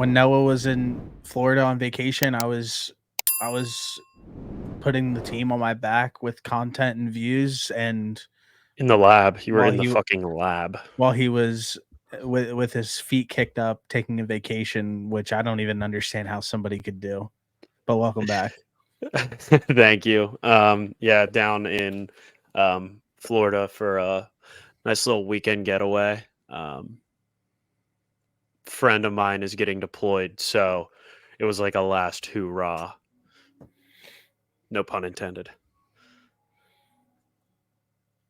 when Noah was in Florida on vacation, I was putting the team on my back with content and views, and In the lab. You were while in the he fucking lab. while he was with his feet kicked up, taking a vacation, which I don't even understand how somebody could do. But welcome back. Thank you. Yeah, down in Florida for a nice little weekend getaway. Friend of mine is getting deployed, so it was like a last hoorah. No pun intended.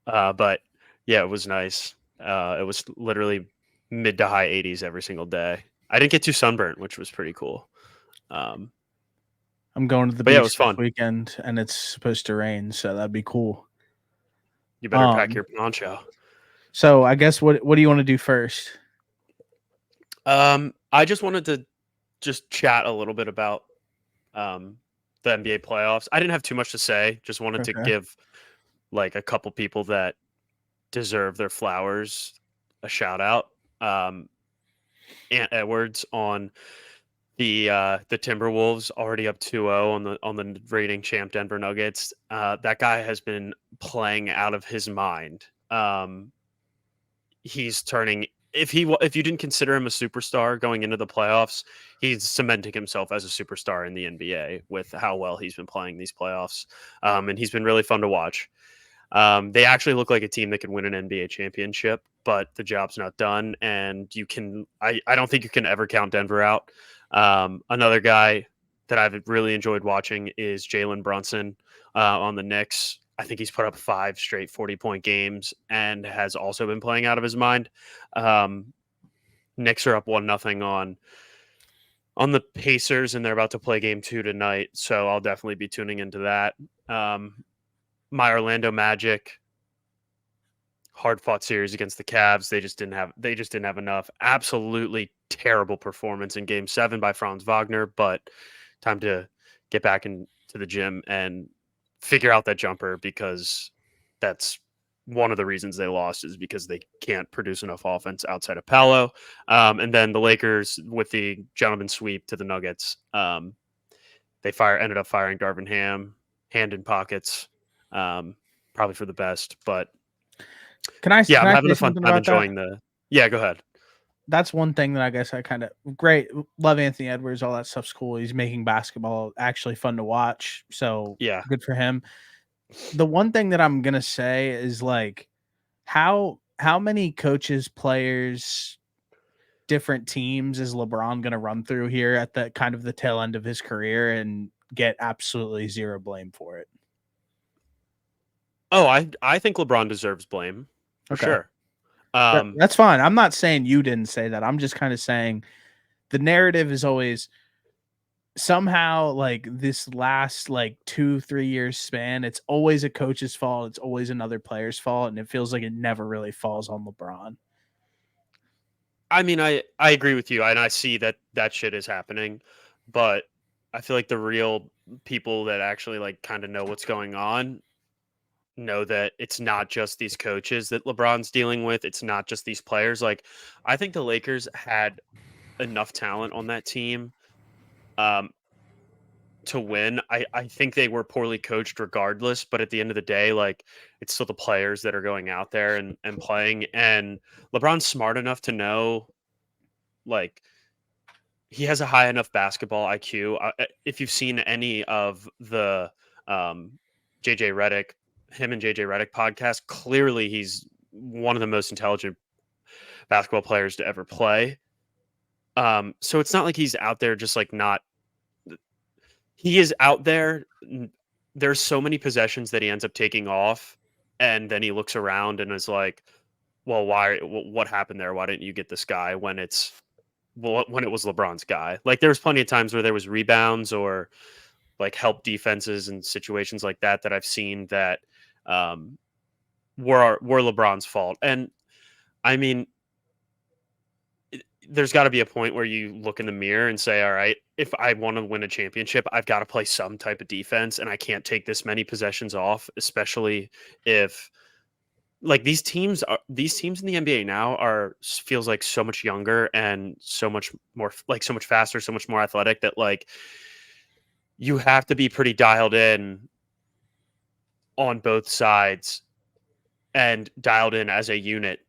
But yeah, it was nice. It was literally mid to high 80s every single day. I didn't get too sunburnt, which was pretty cool. Um, I'm going to the but yeah, it beach was this fun. weekend, and it's supposed to rain, so that'd be cool. You better pack Um, your poncho. so I guess what do you want to do first? I just wanted to just chat a little bit about um, the NBA playoffs. I didn't have too much to say. Just wanted to Okay. give like a couple people that deserve their flowers a shout out. Um, Ant Edwards on the Timberwolves already up 2-0 on the reigning champ Denver Nuggets. That guy has been playing out of his mind. He's turning if you didn't consider him a superstar going into the playoffs, he's cementing himself as a superstar in the NBA with how well he's been playing these playoffs. And he's been really fun to watch. They actually look like a team that could win an NBA championship, but the job's not done. And I don't think you can ever count Denver out. Another guy that I've really enjoyed watching is Jalen Brunson on the Knicks. I think he's put up 5 straight 40-point games and has also been playing out of his mind. Um, Knicks are up 1-0 on the Pacers, and they're about to play game 2 tonight. So I'll definitely be tuning into that. My Orlando Magic hard fought series against the Cavs. They just didn't have enough. Absolutely terrible performance in game 7 by Franz Wagner, but time to get back into the gym and figure out that jumper, because that's one of the reasons they lost, is because they can't produce enough offense outside of Paolo. And then the Lakers with the gentleman sweep to the Nuggets. Ended up firing Darvin Ham, hand in pockets, probably for the best. But yeah, Can I'm I having say a fun something time about that? enjoying the. Yeah, go ahead. That's one thing that I guess I kind of great. Love Anthony Edwards, all that stuff's cool. He's making basketball actually fun to watch. So Yeah. good for him. The one thing that I'm gonna say is like how many coaches, players, different teams is LeBron gonna run through here at the kind of the tail end of his career and get absolutely zero blame for it? Oh, I think LeBron deserves blame for Okay. sure. Um, That's fine. I'm not saying you didn't say that. I'm just kind of saying the narrative is always somehow like this last like 2-3 years span, it's always a coach's fault, it's always another player's fault, and it feels like it never really falls on LeBron. I mean, I agree with you, and I see that shit is happening, but I feel like the real people that actually like kind of know what's going on know that it's not just these coaches that LeBron's dealing with. It's not just these players. Like, I think the Lakers had enough talent on that team. Um, to win. I think they were poorly coached regardless, but at the end of the day, like, it's still the players that are going out there and playing. And LeBron's smart enough to know, like, he has a high enough basketball IQ. If you've seen any of the um, JJ Redick, him and JJ Redick podcast, clearly he's one of the most intelligent basketball players to ever play. So it's not like he's out there just like not. He is out there. There's so many possessions that he ends up taking off, and then he looks around and is like, "Well, why? What happened there? Why didn't you get this guy when when it was LeBron's guy?" Like, there's plenty of times where there was rebounds or like help defenses and situations like that I've seen that um, were LeBron's fault. And I mean, there's got to be a point where you look in the mirror and say, all right, if I want to win a championship, I've got to play some type of defense, and I can't take this many possessions off, especially if like these teams in the NBA now feels like so much younger and so much more like so much faster, so much more athletic that like you have to be pretty dialed in on both sides and dialed in as a unit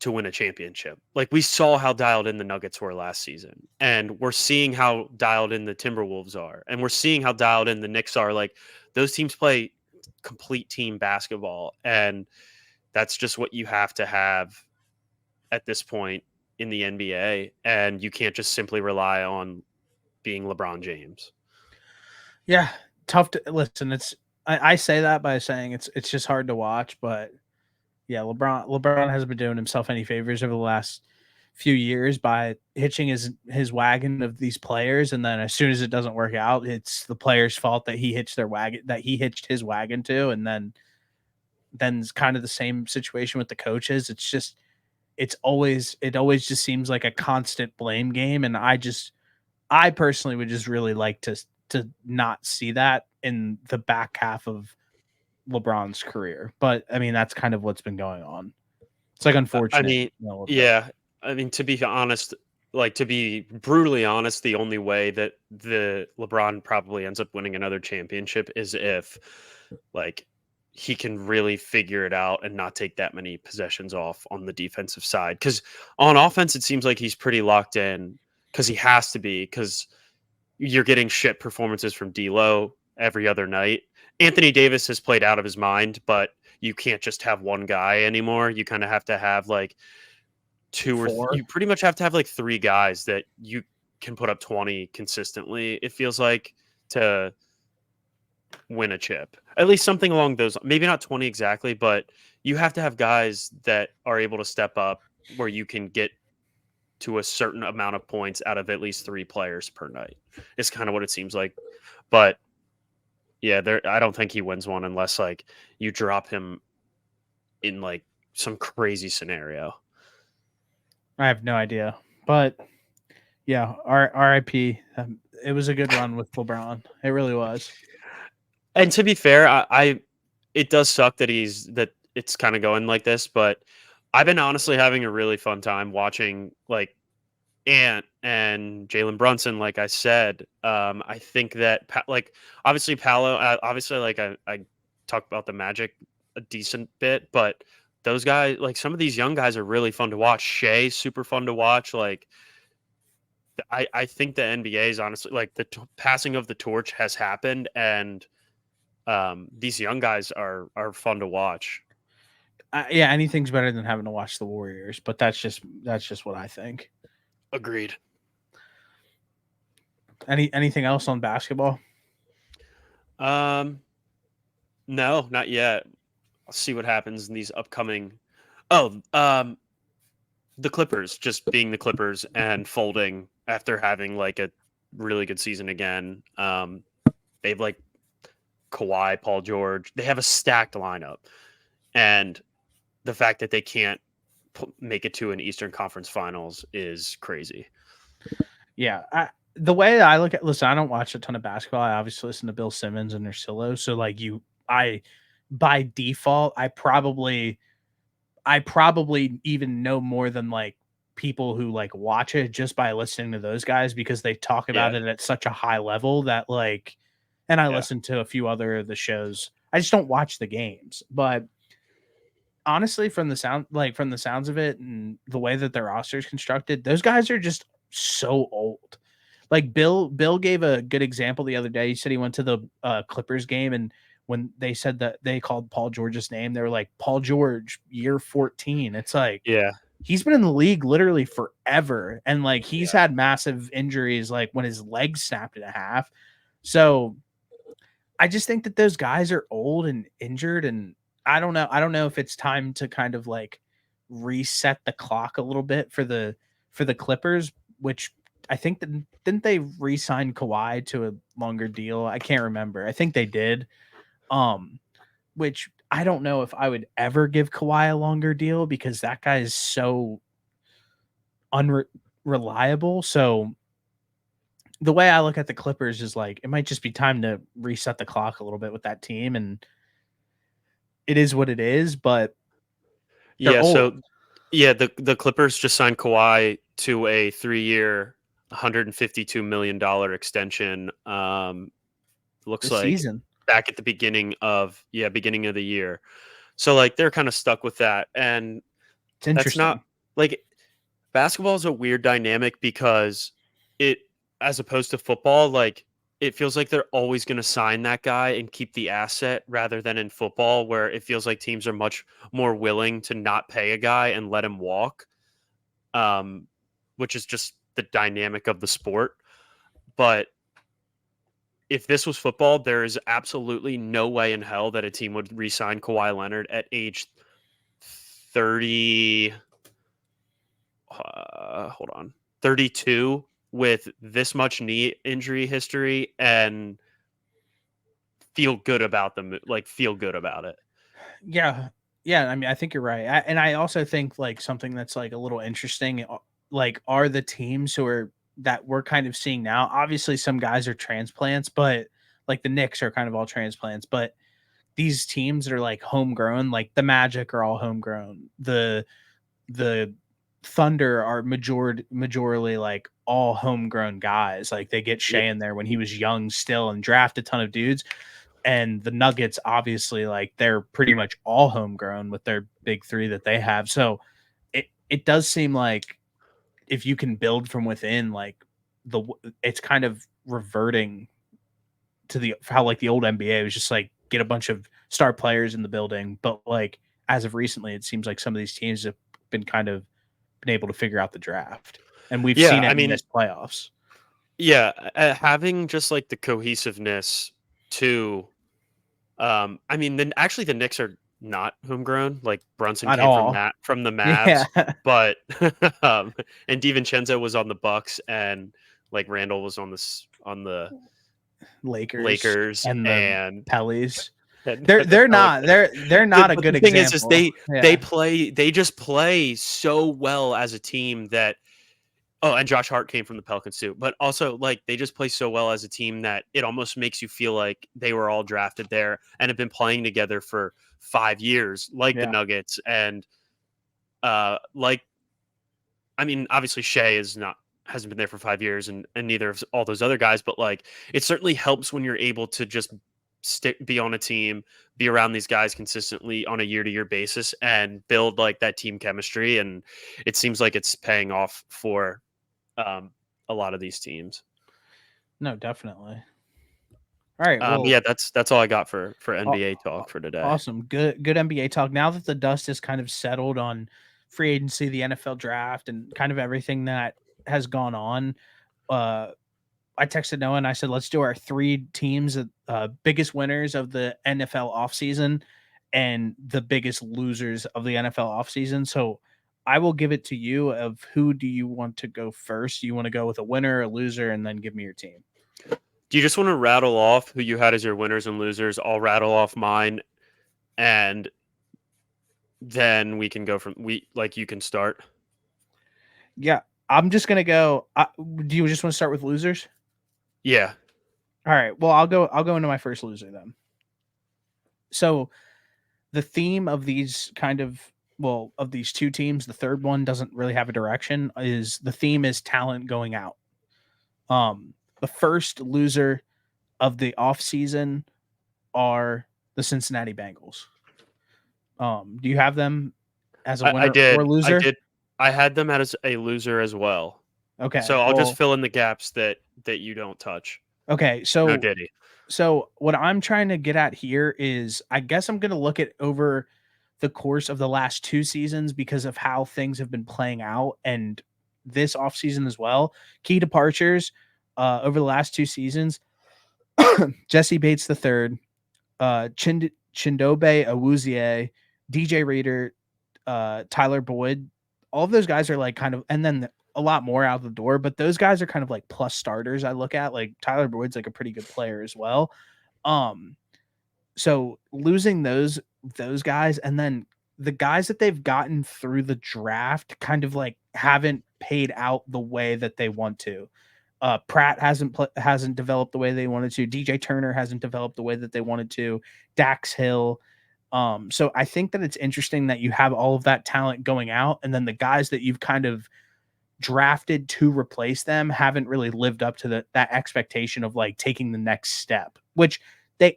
to win a championship. Like we saw how dialed in the Nuggets were last season, and we're seeing how dialed in the Timberwolves are, and we're seeing how dialed in the Knicks are. Like those teams play complete team basketball, and that's just what you have to have at this point in the NBA, and you can't just simply rely on being LeBron James. Yeah, tough to listen. I say that by saying it's just hard to watch, but yeah, LeBron hasn't been doing himself any favors over the last few years by hitching his wagon of these players, and then as soon as it doesn't work out, it's the players' fault that he hitched his wagon to, and then it's kind of the same situation with the coaches. It always just seems like a constant blame game, and I personally would just really like to not see that in the back half of LeBron's career. But I mean, that's kind of what's been going on. It's like I unfortunate, mean, a little bit. yeah. I mean, to be honest, like to be brutally honest, the only way that the LeBron probably ends up winning another championship is if like he can really figure it out and not take that many possessions off on the defensive side. Because on offense, it seems like he's pretty locked in because he has to be because you're getting shit performances from D'Lo every other night. Anthony Davis has played out of his mind, but you can't just have one guy anymore. You kind of have to have like Four. you pretty much have to have like three guys that you can put up 20 consistently. It feels like to win a chip, at least something along those. Maybe not 20 exactly, but you have to have guys that are able to step up where you can get to a certain amount of points out of at least three players per night. It's kind of what it seems like. But yeah, I don't think he wins one unless like you drop him in like some crazy scenario. I have no idea, but yeah, RIP. It was a good run with LeBron. It really was. And to be fair, I it does suck that it's kind of going like this, but I've been honestly having a really fun time watching like Ant and Jalen Brunson. Like I said, I think that like obviously Paolo, obviously like I talked about the Magic a decent bit, but those guys, like some of these young guys, are really fun to watch. Shea, super fun to watch. Like I think the NBA is honestly like the passing of the torch has happened, and these young guys are fun to watch. Yeah, anything's better than having to watch the Warriors, but that's just what I think. Agreed. Anything else on basketball? Um, no, not yet. I'll see what happens in these upcoming. Oh, the Clippers just being the Clippers and folding after having like a really good season again. They've like Kawhi, Paul George. They have a stacked lineup, and the fact that they can't make it to an Eastern Conference Finals is crazy. Yeah, the way I look at listen, I don't watch a ton of basketball. I obviously listen to Bill Simmons and Ursillo. So like I by default, I probably even know more than like people who like watch it just by listening to those guys because they talk about Yeah, it at such a high level that like and I yeah, listen to a few other of the shows. I just don't watch the games. But honestly, from the sounds of it and the way that their roster is constructed, those guys are just so old. Like Bill gave a good example the other day. He said he went to the Clippers game, and when they said that they called Paul George's name, they were like, Paul George, year 14. It's like yeah, he's been in the league literally forever. And like he's yeah. had massive injuries, like when his legs snapped in half. So I just think that those guys are old and injured, and I don't know. I don't know if it's time to kind of like reset the clock a little bit for the Clippers, which I think that didn't they re-sign Kawhi to a longer deal? I can't remember. I think they did. Um, which I don't know if I would ever give Kawhi a longer deal because that guy is so unreliable. So the way I look at the Clippers is like it might just be time to reset the clock a little bit with that team and it is what it is, but they're Yeah, old. so yeah, the Clippers just signed Kawhi to a 3-year, $152 million extension. Looks This like season. back at the beginning of the year. So like they're kind of stuck with that, and It's that's not interesting. like basketball is a weird dynamic because it, as opposed to football, like it feels like they're always going to sign that guy and keep the asset rather than in football where it feels like teams are much more willing to not pay a guy and let him walk, um, which is just the dynamic of the sport. But if this was football, there is absolutely no way in hell that a team would re-sign Kawhi Leonard at age 30. Hold on, 32 with this much knee injury history and feel good about them. Like feel good about it. Yeah. Yeah, I mean, I think you're right. And I also think like something that's like a little interesting, like are the teams who are that we're kind of seeing now. Obviously, some guys are transplants, but like the Knicks are kind of all transplants. But these teams that are like homegrown, like the Magic are all homegrown. The Thunder are majorly like all homegrown guys. Like they get Yeah, Shea in there when he was young still and draft a ton of dudes. And the Nuggets, obviously, like they're pretty much all homegrown with their big three that they have. So it does seem like if you can build from within, like the it's kind of reverting to the how like the old NBA was just like get a bunch of star players in the building. But like as of recently, it seems like some of these teams have been kind of been able to figure out the draft, and we've yeah. seen it I in mean, this playoffs. yeah, having just like the cohesiveness to, I mean, then actually the Knicks are not homegrown. Like Brunson At came from all. that from the Yeah. Mavs, but and DiVincenzo was on the Bucks, and like Randall was on the Lakers Lakers, and the and Pellies. and They're the they're not Pelicans. they're not a But good the thing is example. Yeah. they just play so well as a team that, oh, and Josh Hart came from the Pelicans too. But also like they just play so well as a team that it almost makes you feel like they were all drafted there and have been playing together for 5 years, like the Yeah. Nuggets and like, I mean, obviously Shea is not hasn't been there for 5 years, and neither of all those other guys, but like it certainly helps when you're able to just be on a team, be around these guys consistently on a year to year basis and build like that team chemistry. And it seems like it's paying off for um, a lot of these teams. No, definitely. All right. But Well, yeah, that's all I got for aw- NBA talk for today. awesome. Good NBA talk. Now that the dust is kind of settled on free agency, the NFL draft, and kind of everything that has gone on, uh, I texted Noah and I said, let's do our three teams, biggest winners of the NFL offseason and the biggest losers of the NFL offseason. So I will give it to you of who do you want to go first? Do you want to go with a winner, a loser, and then give me your team? Do you just want to rattle off who you had as your winners and losers? I'll rattle off mine, and then we can go from we like you can start. Yeah, I'm just gonna go. Do you just want to start with losers? Yeah. All right. Well, I'll go into my first loser then. So the theme of these kind of of these two teams, the third one doesn't really have a direction. Is the theme is talent going out. The first loser of the offseason are the Cincinnati Bengals. Do you have them as a I winner or did. I loser? did. I had them as a loser as well. Okay. So I'll just Well, fill in the gaps that you don't touch. okay. No So Diddy. so what I'm trying to get at here is I guess I'm going to look at over the course of the last two seasons because of how things have been playing out and this offseason as well. Key departures over the last two seasons. Jesse Bates the third, Chindobe Awuzie, DJ Reader, Tyler Boyd. All of those guys are like kind of, and then a lot more out the door, but those guys are kind of like plus starters. I look at like Tyler Boyd's like a pretty good player as well. Um, so losing those guys and then the guys that they've gotten through the draft kind of like haven't paid out the way that they want to. Pratt hasn't developed the way they wanted to. DJ Turner hasn't developed the way that they wanted to. Dax Hill, So I think that it's interesting that you have all of that talent going out, and then the guys that you've kind of drafted to replace them haven't really lived up to that expectation of like taking the next step, which they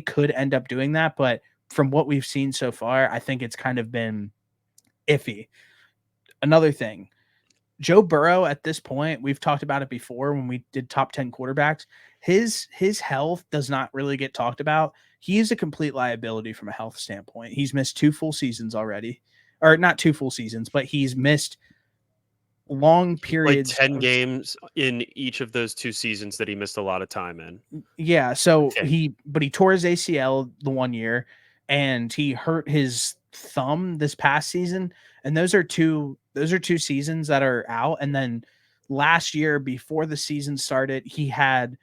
could end up doing that, but from what we've seen so far, I think it's kind of been iffy. Another thing, Joe Burrow at this point, we've talked about it before when we did top 10 quarterbacks. His health does not really get talked about. He is a complete liability from a health standpoint. He's missed 2 full seasons already. Or not 2 full seasons, but he's missed long Like periods 10 of games in each of those 2 seasons that he missed a lot of time in, yeah, I so think. he tore his ACL the one year and he hurt his thumb this past season, and those are two seasons that are out, and then last year before the season started, he had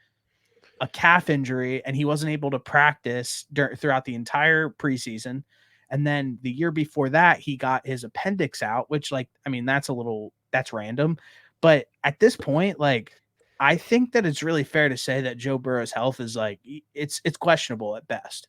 a calf injury and he wasn't able to practice throughout the entire preseason. And then the year before that, he got his appendix out, which, like, I mean, that's random. But at this point, like, I think that it's really fair to say that Joe Burrow's health is like it's questionable at best.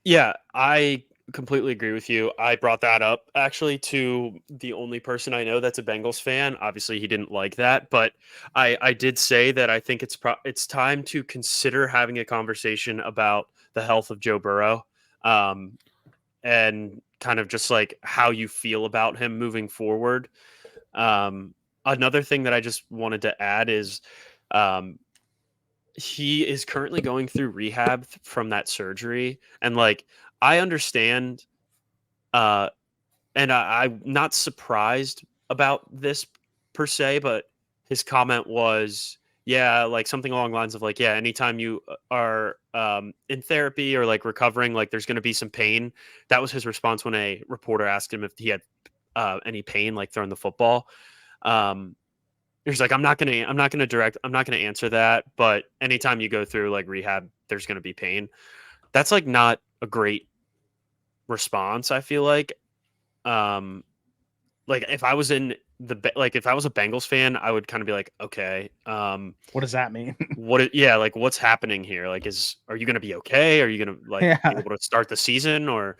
Yeah, I completely agree with you. I brought that up actually to the only person I know that's a Bengals fan. Obviously, he didn't like that, but I did say that I think it's time to consider having a conversation about the health of Joe Burrow, um, and kind of just like how you feel about him moving forward. Um, Another thing that I just wanted to add is, um, he is currently going through rehab from that surgery, and like I understand, uh and I'm not surprised about this per se, but his comment was, yeah, like something along the lines of like, yeah, anytime you are in therapy or like recovering, like there's going to be some pain. That was his response when a reporter asked him if he had any pain like throwing the football. um He's like, I'm not gonna answer that. But anytime you go through like rehab, there's gonna be pain. That's like not a great response, I feel um like if I was in like if I was a Bengals fan, I would kind of be like, okay, What does that mean? yeah, like what's happening here? Like, are you gonna be okay? Are you gonna like be Yeah. able to start the season, or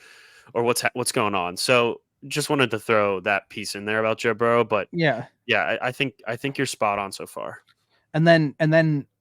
what's going on? So just wanted to throw that piece in there about Joe Burrow. But Yeah. yeah, I think you're spot on so far. And then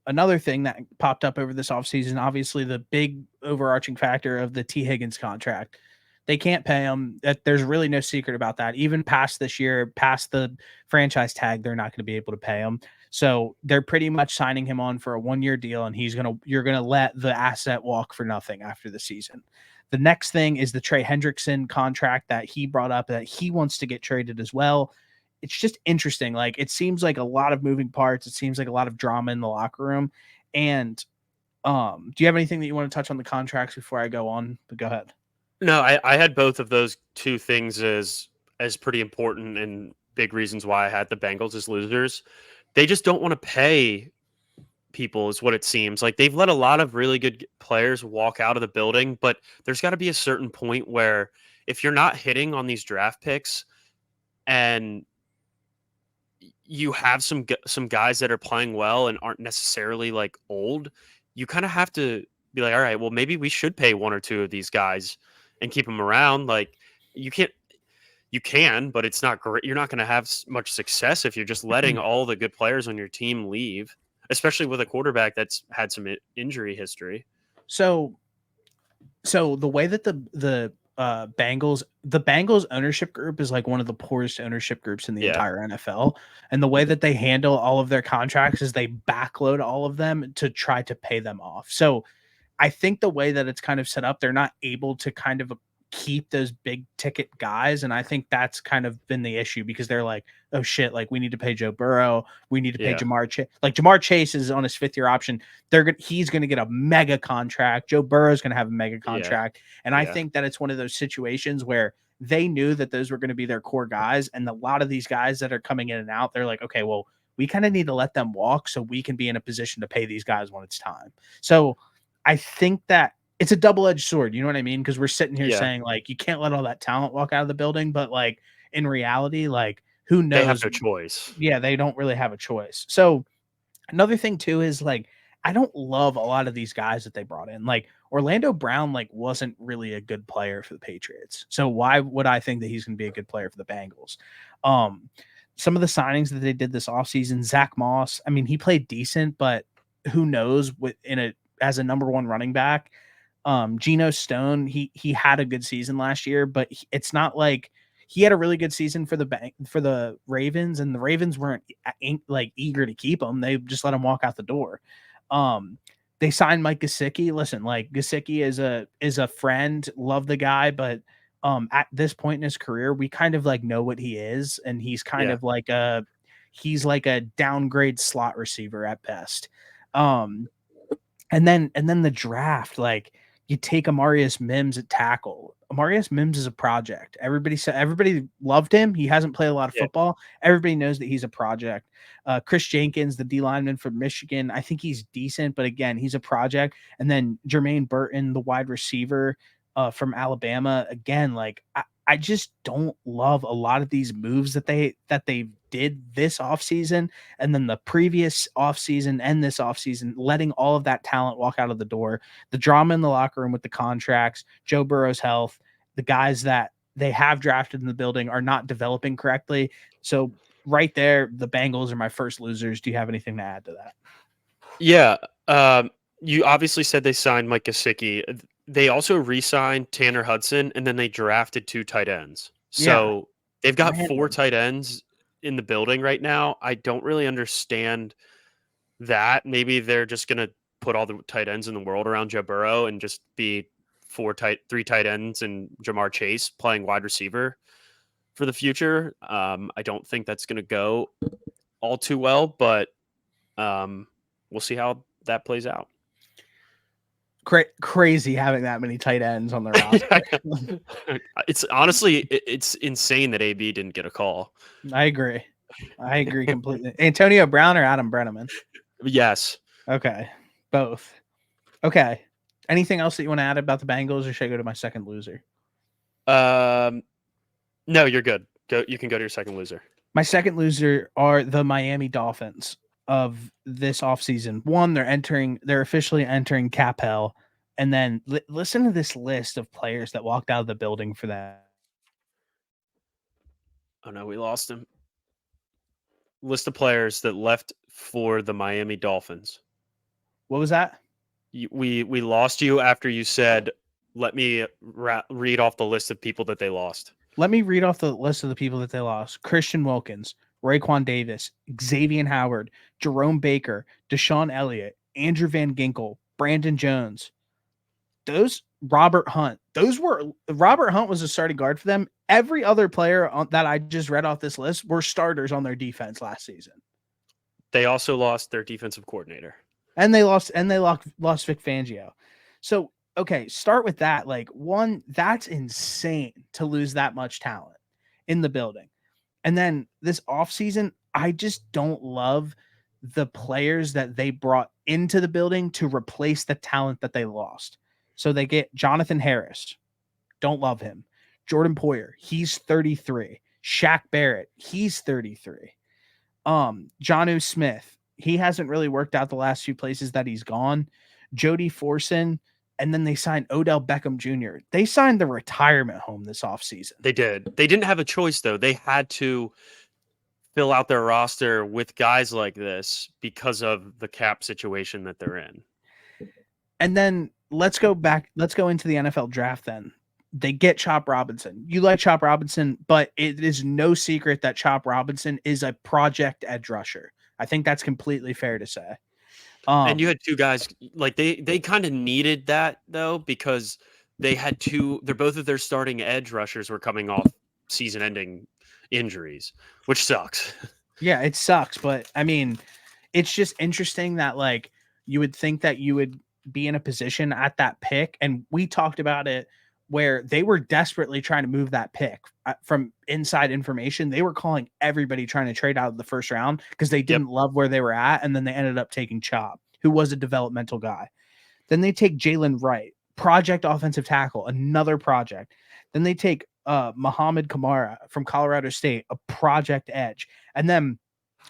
another thing that popped up over this offseason, obviously the big overarching factor of the T. Higgins contract. They can't pay him. There's really no secret about that. Even past this year, past the franchise tag, they're not going to be able to pay him. So they're pretty much signing him on for a 1 year deal, and you're gonna let the asset walk for nothing after the season. The next thing is the Trey Hendrickson contract that he brought up that he wants to get traded as well. It's just interesting. Like, it seems like a lot of moving parts. It seems like a lot of drama in the locker room. And do you have anything that you want to touch on the contracts before I go on? But go ahead. No, I had both of those two things as pretty important and big reasons why I had the Bengals as losers. They just don't want to pay people, is what it seems. Like they've let a lot of really good players walk out of the building, but there's got to be a certain point where if you're not hitting on these draft picks and you have some guys that are playing well and aren't necessarily like old, you kind of have to be like, all right, well maybe we should pay one or two of these guys and keep them around. Like you can't you can, but it's not great. You're not going to have much success if you're just letting all the good players on your team leave, especially with a quarterback that's had some injury history. So so the way that the Bengals ownership group is like one of the poorest ownership groups in the Yeah, entire NFL, and the way that they handle all of their contracts is they backload all of them to try to pay them off. So I think the way that it's kind of set up, they're not able to kind of keep those big ticket guys. And I think that's kind of been the issue because they're like, oh shit, like we need to pay Joe Burrow. We need to pay yeah, Jamar Chase. Like Jamar Chase is on his 5th year option. He's gonna get a mega contract. Joe Burrow is gonna have a mega yeah, contract. And I yeah, think that it's one of those situations where they knew that those were going to be their core guys. And a lot of these guys that are coming in and out, they're like, okay, well, we kind of need to let them walk so we can be in a position to pay these guys when it's time. So I think that it's a double-edged sword. You know what I mean? Because we're sitting here yeah. saying like you can't let all that talent walk out of the building, but like in reality, like who They have knows? no choice. Yeah, they don't really have a choice. So another thing too is like I don't love a lot of these guys that they brought in. Like Orlando Brown, like wasn't really a good player for the Patriots. So why would I think that he's going to be a good player for the Bengals? Um, some of the signings that they did this offseason, Zach Moss, I mean, he played decent, but who knows what in a as a number one running back. Geno Stone, he had a good season last year, but it's not like he had a really good season for the Ravens, and the Ravens weren't like eager to keep him. They just let him walk out the door. Um, they signed Mike Gesicki. Listen, like Gesicki is a friend, love the guy, but at this point in his career, we kind of like know what he is, and he's kind Yeah. of like a downgrade slot receiver at best. Um, and then the draft, like you take Amarius Mims at tackle. Amarius Mims is a project. Everybody loved him. He hasn't played a lot of Yeah. football. Everybody knows that he's a project. Chris Jenkins, the D lineman from Michigan, I think he's decent, but again, he's a project. And then Jermaine Burton, the wide receiver from Alabama, again, like I just don't love a lot of these moves that they did this offseason and then the previous offseason and this offseason, letting all of that talent walk out of the door, the drama in the locker room with the contracts, Joe Burrow's health, the guys that they have drafted in the building are not developing correctly. So right there, the Bengals are my first losers. Do you have anything to add to that? Yeah. You obviously said they signed Mike Gesicki. They also re-signed Tanner Hudson, and then they drafted 2 tight ends. Yeah, So they've got 4 random. tight ends in the building right now. I don't really understand that. Maybe they're just gonna put all the tight ends in the world around Joe Burrow and just be 3 tight ends and Jamar Chase playing wide receiver for the future. I don't think that's gonna go all too well, but we'll see how that plays out. Crazy having that many tight ends on the roster. It's honestly, it's insane that AB didn't get a call. I agree. I agree completely. Antonio Brown or Adam Brenneman? Yes. Okay, both. Okay. Anything else that you want to add about the Bengals, or should I go to my second loser? No, you're good. Go. You can go to your second loser. My second loser are the Miami Dolphins of this offseason. One, they're officially entering cap hell. And then listen to this list of players that walked out of the building for that. Oh no, we lost him. List of players that left for the Miami Dolphins. What was that? We lost you after you said, "Let me read off the list of people that they lost." Let me read off the list of the people that they lost. Christian Wilkins, Raekwon Davis, Xavier Howard, Jerome Baker, Deshaun Elliott, Andrew Van Ginkel, Brandon Jones. Those Robert Hunt. Robert Hunt was a starting guard for them. Every other player that I just read off this list were starters on their defense last season. They also lost their defensive coordinator. And they lost Vic Fangio. So, okay, start with that. Like, one, that's insane to lose that much talent in the building. And then this offseason, I just don't love the players that they brought into the building to replace the talent that they lost. So they get Jonathan Harris. Don't love him. Jordan Poyer, he's 33. Shaq Barrett, he's 33. Jonnu Smith, he hasn't really worked out the last few places that he's gone. Jody Forson, and then they signed Odell Beckham Jr. They signed the retirement home this offseason. They did. They didn't have a choice though. They had to fill out their roster with guys like this because of the cap situation that they're in. And then let's go into the NFL draft then. They get Chop Robinson. You like Chop Robinson, but it is no secret that Chop Robinson is a project edge rusher. I think that's completely fair to say. And you had 2 guys like they kind of needed that though because they had 2. They're both of their starting edge rushers were coming off season-ending injuries, which sucks. Yeah, it sucks, but I mean, it's just interesting that like you would think that you would be in a position at that pick, and we talked about it where they were desperately trying to move that pick from inside information. They were calling everybody trying to trade out of the first round because they didn't love where they were at, and then they ended up taking Chop, who was a developmental guy. Then they take Jalen Wright, project offensive tackle, another project. Then they take Muhammad Kamara from Colorado State, a project edge. And then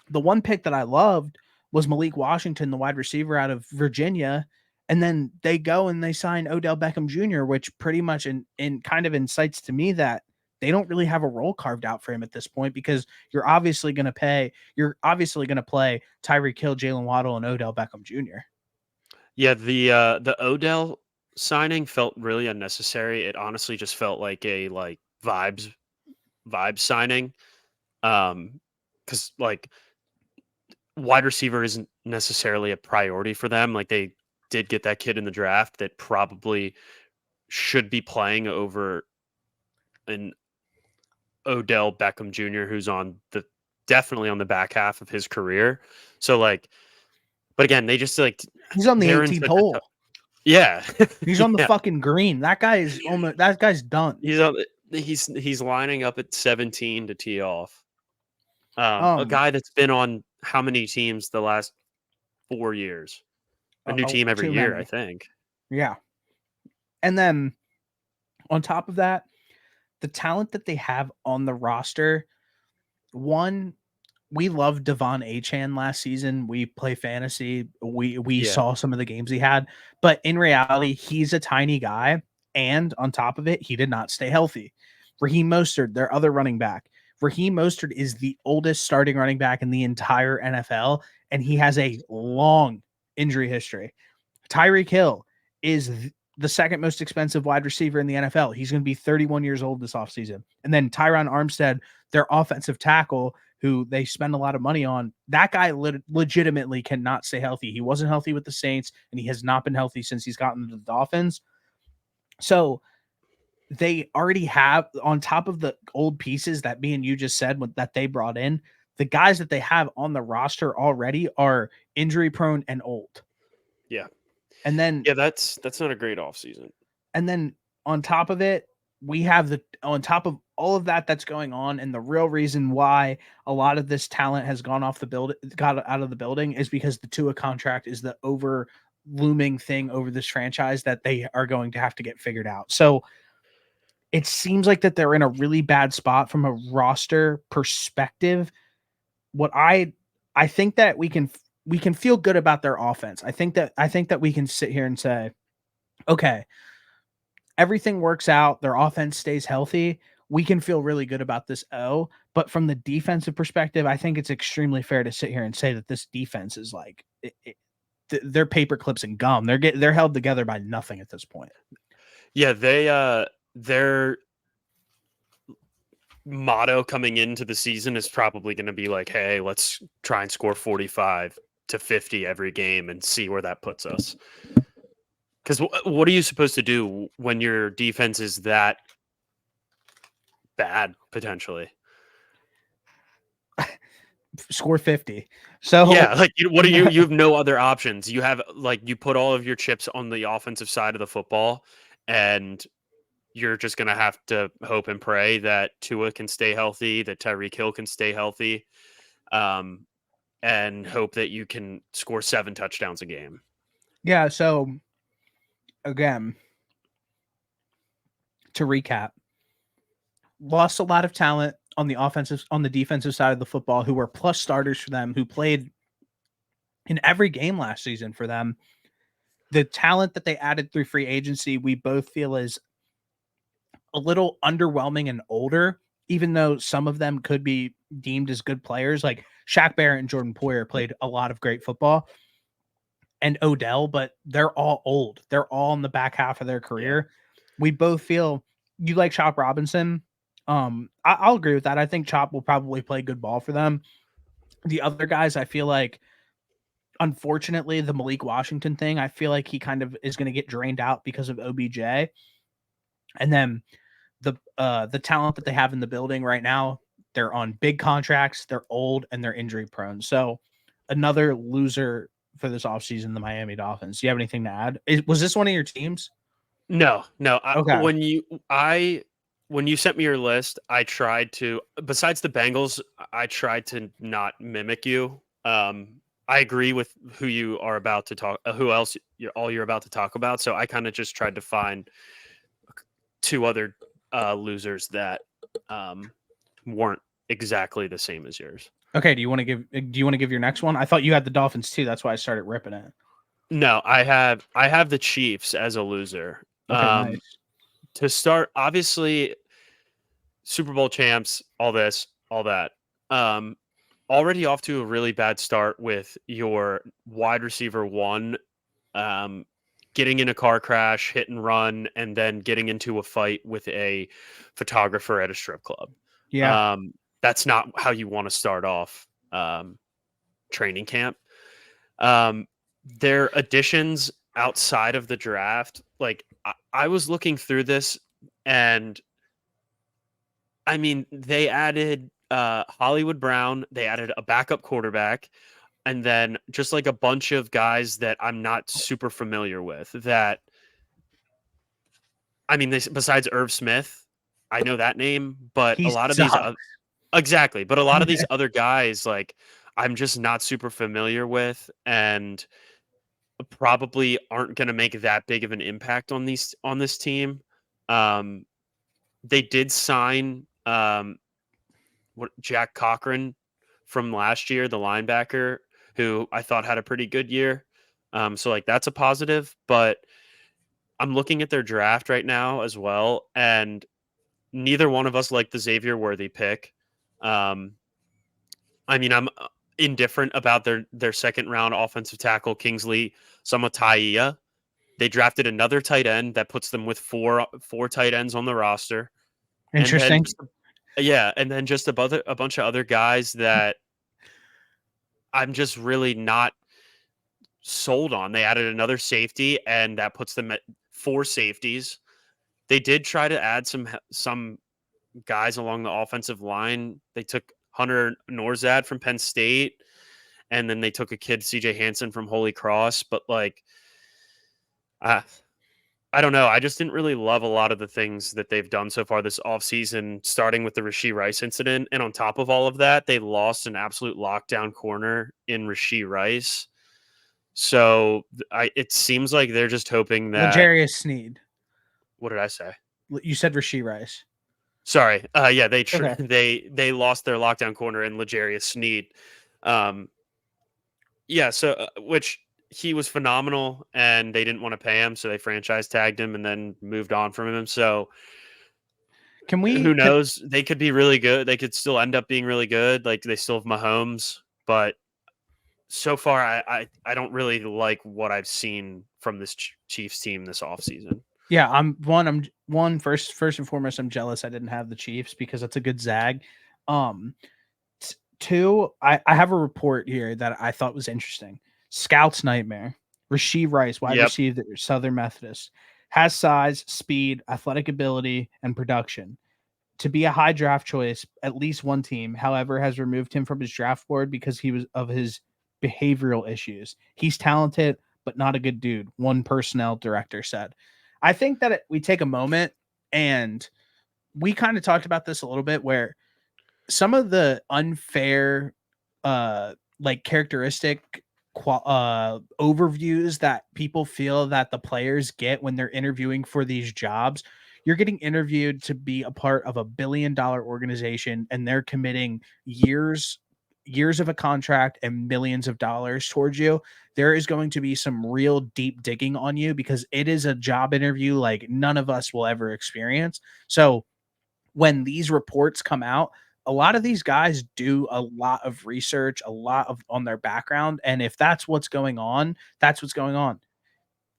the one pick that I loved was Malik Washington, the wide receiver out of Virginia. And then they go and they sign Odell Beckham Jr., which pretty much in kind of incites to me that they don't really have a role carved out for him at this point, because you're obviously going to play Tyreek Hill, Jalen Waddle, and Odell Beckham Jr. Yeah, the Odell signing felt really unnecessary. It honestly just felt like a vibe signing. Because like wide receiver isn't necessarily a priority for them. Like they did get that kid in the draft that probably should be playing over an Odell Beckham Jr. who's definitely on the back half of his career. So like, but again, they just like He's on the they're in 18th such hole. yeah. He's on the Yeah. fucking green. That guy's done. He's lining up at 17 to tee off. A Um, guy that's been on how many teams the last 4 years? A new team every too year, I many. think. Yeah. And then on top of that, the talent that they have on the roster, one, we loved Devon Achan last season. We play fantasy. We Yeah. saw some of the games he had, but in reality, he's a tiny guy. And on top of it, he did not stay healthy. Raheem Mostert, their other running back. Raheem Mostert is the oldest starting running back in the entire NFL, and he has a long injury history. Tyreek Hill is the second most expensive wide receiver in the NFL. He's going to be 31 years old this offseason. And then Tyron Armstead, their offensive tackle, who they spend a lot of money on, that guy legitimately cannot stay healthy. He wasn't healthy with the Saints, and he has not been healthy since he's gotten to the Dolphins. So they already have, on top of the old pieces that me and you just said that they brought in, the guys that they have on the roster already are injury prone and old. Yeah. And then Yeah, that's not a great offseason. And then on top of it, on top of all of that that's going on, and the real reason why a lot of this talent has got out of the building, is because the Tua contract is the over looming thing over this franchise that they are going to have to get figured out. So it seems like that they're in a really bad spot from a roster perspective. What I think that we can feel good about their offense. I think that we can sit here and say, okay, everything works out, their offense stays healthy, we can feel really good about this But from the defensive perspective, I think it's extremely fair to sit here and say that this defense is like they're paper clips and gum. They're held together by nothing at this point. Yeah, their motto coming into the season is probably going to be like, "Hey, let's try and score 45 to 50 every game and see where that puts us." Because what are you supposed to do when your defense is that bad potentially? Score 50. So Yeah, like what are you? You have no other options. You have you put all of your chips on the offensive side of the football, and you're just gonna have to hope and pray that Tua can stay healthy, that Tyreek Hill can stay healthy, um, and hope that you can score 7 touchdowns a game. yeah, so again, to recap, lost a lot of talent on the defensive side of the football, who were plus starters for them, who played in every game last season for them. The talent that they added through free agency, we both feel is a little underwhelming and older, even though some of them could be deemed as good players. Like Shaq Barrett and Jordan Poyer played a lot of great football, and Odell, but they're all old. They're all in the back half of their Yeah. career. We both feel you like Chop Robinson. I'll agree with that. I think Chop will probably play good ball for them. The other guys, I feel like, unfortunately, the Malik Washington thing, I feel like he kind of is going to get drained out because of OBJ. And then the talent that they have in the building right now, they're on big contracts, they're old, and they're injury prone. So another loser for this offseason, the Miami Dolphins. Do you have anything to add? Was this one of your teams? No. Okay. When you sent me your list, I tried to. Besides the Bengals, I tried to not mimic you. I agree with who you are about to talk. Who else? You're about to talk about. So I kind of just tried to find 2 other losers that weren't exactly the same as yours. Okay, do you want to give your next one? I thought you had the Dolphins too. That's why I started ripping it. No, I have the Chiefs as a loser. Okay, nice. To start, obviously Super Bowl champs, all this, all that. Um, Already off to a really bad start with your wide receiver one um, getting in a car crash, hit and run, and then getting into a fight with a photographer at a strip club. Yeah, That's not how you want to start off training camp. Um, their additions outside of the draft, like I was looking through this, and I mean, they added Hollywood Brown, they added a backup quarterback, and then just like a bunch of guys that I'm not super familiar with. That I mean, besides Irv Smith, I know that name, but he a lot of these sucks. exactly, but a lot of these other guys, like I'm just not super familiar with, and probably aren't going to make that big of an impact on this team. Um, they did sign Jack Cochran from last year, the linebacker, who I thought had a pretty good year. So like that's a positive, but I'm looking at their draft right now as well, and neither one of us like the Xavier Worthy pick. Um, I mean, I'm indifferent about their second round offensive tackle Kingsley Samataia. They drafted another tight end that puts them with four tight ends on the roster, and then Interesting. just a bunch of other guys that I'm just really not sold on. They added another safety, and that puts them at four safeties. They did try to add some guys along the offensive line. They took Hunter Norzad from Penn State, and then they took a kid, CJ Hansen from Holy Cross. But like, uh, I don't know. I just didn't really love a lot of the things that they've done so far this offseason, starting with the Rashee Rice incident. And on top of all of that, they lost an absolute lockdown corner in Rashee Rice. So it seems like they're just hoping that. L'Jarius Sneed. What did I say? You said Rasheed Rice. Sorry. Yeah, Okay. they lost their lockdown corner in L'Jarius Sneed. Um, yeah, so which he was phenomenal, and they didn't want to pay him, so they franchise tagged him and then moved on from him. So Can who we? knows? They could be really good. They could still end up being really good. Like they still have Mahomes, but so far I don't really like what I've seen from this Chiefs team this offseason. Yeah, I'm one first and foremost. I'm jealous I didn't have the Chiefs because that's a good zag. Um, two, I have a report here that I thought was interesting. Scouts nightmare. Rasheed Rice, wide Yep. receiver, Southern Methodist, has size, speed, athletic ability, and production. To be a high draft choice, at least one team, however, has removed him from his draft board because he was of his behavioral issues. He's talented, but not a good dude, one personnel director said. I think that we take a moment and we kind of talked about this a little bit where some of the unfair like characteristic overviews that people feel that the players get when they're interviewing for these jobs. You're getting interviewed to be a part of $1 billion organization, and they're committing years of a contract and millions of dollars towards you. There is going to be some real deep digging on you because it is a job interview like none of us will ever experience. So when these reports come out, a lot of these guys do a lot of research, a lot of on their background. And if that's what's going on, that's what's going on.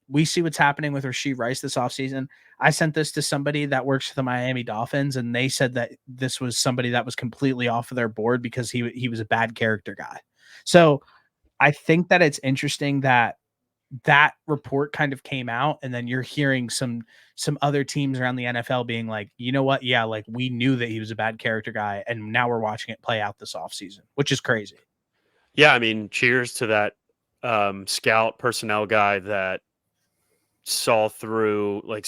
We see what's happening with Rasheed Rice this offseason. I sent this to somebody that works for the Miami Dolphins, and they said that this was somebody that was completely off of their board because he was a bad character guy. So I think that it's interesting that that report kind of came out, and then you're hearing some other teams around the NFL being like, you know what, yeah, like we knew that he was a bad character guy, and now we're watching it play out this offseason, which is crazy. Yeah, I mean, cheers to that scout personnel guy that saw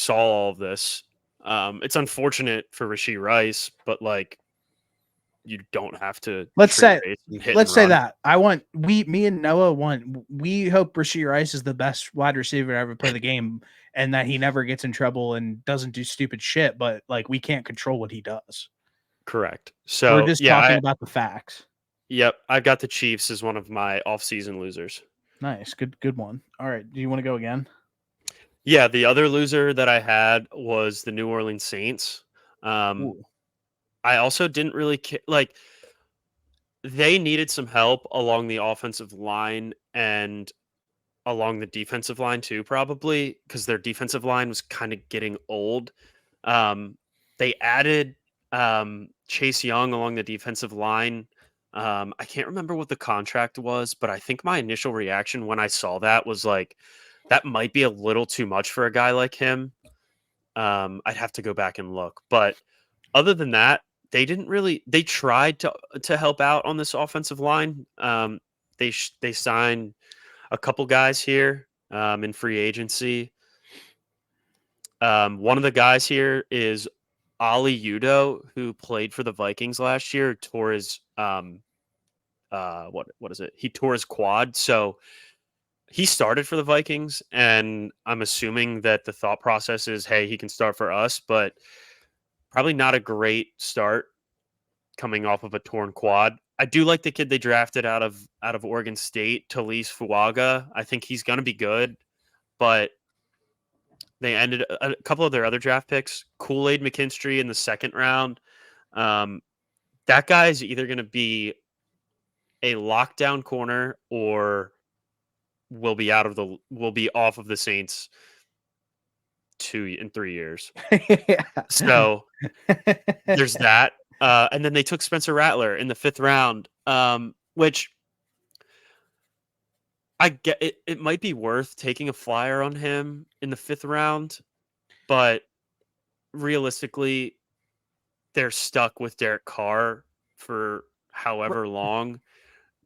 all of this. It's unfortunate for Rasheed Rice, but like you don't have to let's shrink say face and hit and let's say run. that me and Noah want, we hope Rasheed Rice is the best wide receiver to ever play the game, and that he never gets in trouble and doesn't do stupid shit, but like we can't control what he does. Correct. We're So just yeah, talking about the facts. Yep, I got the Chiefs as one of my off-season losers. Nice, good one. All right, do you want to go again? Yeah, the other loser that I had was the New Orleans Saints. Um, Ooh. I also didn't really like they needed some help along the offensive line and along the defensive line too, probably because their defensive line was kind of getting old. Um, they added Chase Young along the defensive line. I can't remember what the contract was, but I think my initial reaction when I saw that was like, that might be a little too much for a guy like him. I'd have to go back and look, but other than that, they didn't really. They tried to help out on this offensive line. They signed a couple guys here in free agency. One of the guys here is Ali Udo, who played for the Vikings last year. Tore his what is it? He tore his quad, so he started for the Vikings, and I'm assuming that the thought process is, hey, he can start for us, but probably not a great start coming off of a torn quad. I do like the kid they drafted out of Oregon State, Talise Fuaga. I think he's going to be good, but they ended a couple of their other draft picks, Kool-Aid McKinstry in the second round. Um, that guy is either going to be a lockdown corner or will be off of the Saints 3 years. So there's that. And then they took Spencer Rattler in the fifth round, which I get it. It might be worth taking a flyer on him in the fifth round, but realistically, they're stuck with Derek Carr for R- however long,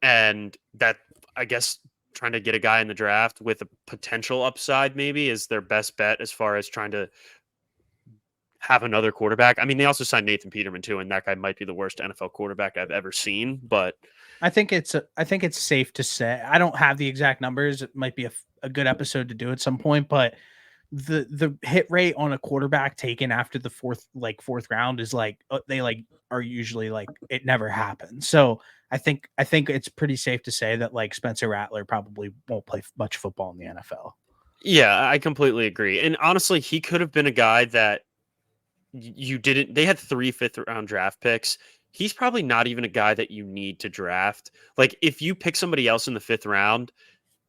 and that I guess trying to get a guy in the draft with a potential upside maybe is their best bet as far as trying to have another quarterback. I mean, they also signed Nathan Peterman too, and that guy might be the worst NFL quarterback I've ever seen. But I think it's safe to say I don't have the exact numbers. It might be a good episode to do at some point, but the hit rate on a quarterback taken after the fourth round is like they like are usually like it never happens. So I think it's pretty safe to say that like Spencer Rattler probably won't play much football in the NFL. yeah, I completely agree. And honestly, he could have been a guy that you didn't. They had 3 fifth round draft picks. He's probably not even a guy that you need to draft. Like if you pick somebody else in the fifth round,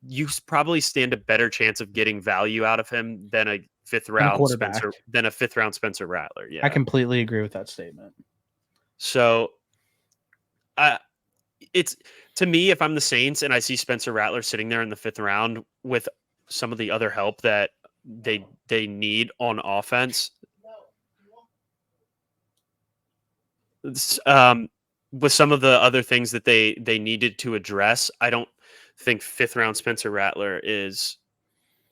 you probably stand a better chance of getting value out of him than a fifth And a round quarterback. Spencer than a fifth round Spencer Rattler. I Yeah. completely agree with that statement. So I it's to me, if I'm the Saints and I see Spencer Rattler sitting there in the fifth round with some of the other help that they need on offense, um, with some of the other things that they needed to address, I don't think fifth round Spencer Rattler is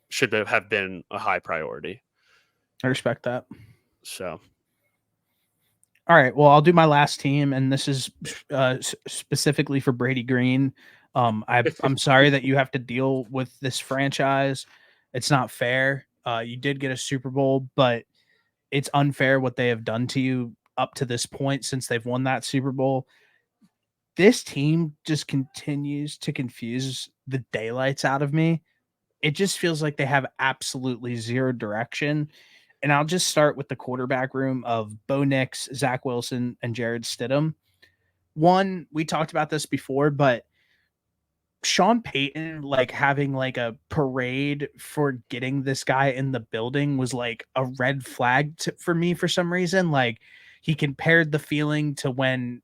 should have been a high priority. I respect that. So All right. Well, I'll do my last team, and this is specifically for Brady Green. I'm sorry that you have to deal with this franchise. It's not fair. You did get a Super Bowl, but it's unfair what they have done to you up to this point since they've won that Super Bowl. This team just continues to confuse the daylights out of me. It just feels like they have absolutely zero direction. And I'll just start with the quarterback room of Bo Nix, Zach Wilson, and Jared Stidham. One, we talked about this before, but Sean Payton like having like a parade for getting this guy in the building was like a red flag for me for some reason. Like he compared the feeling to when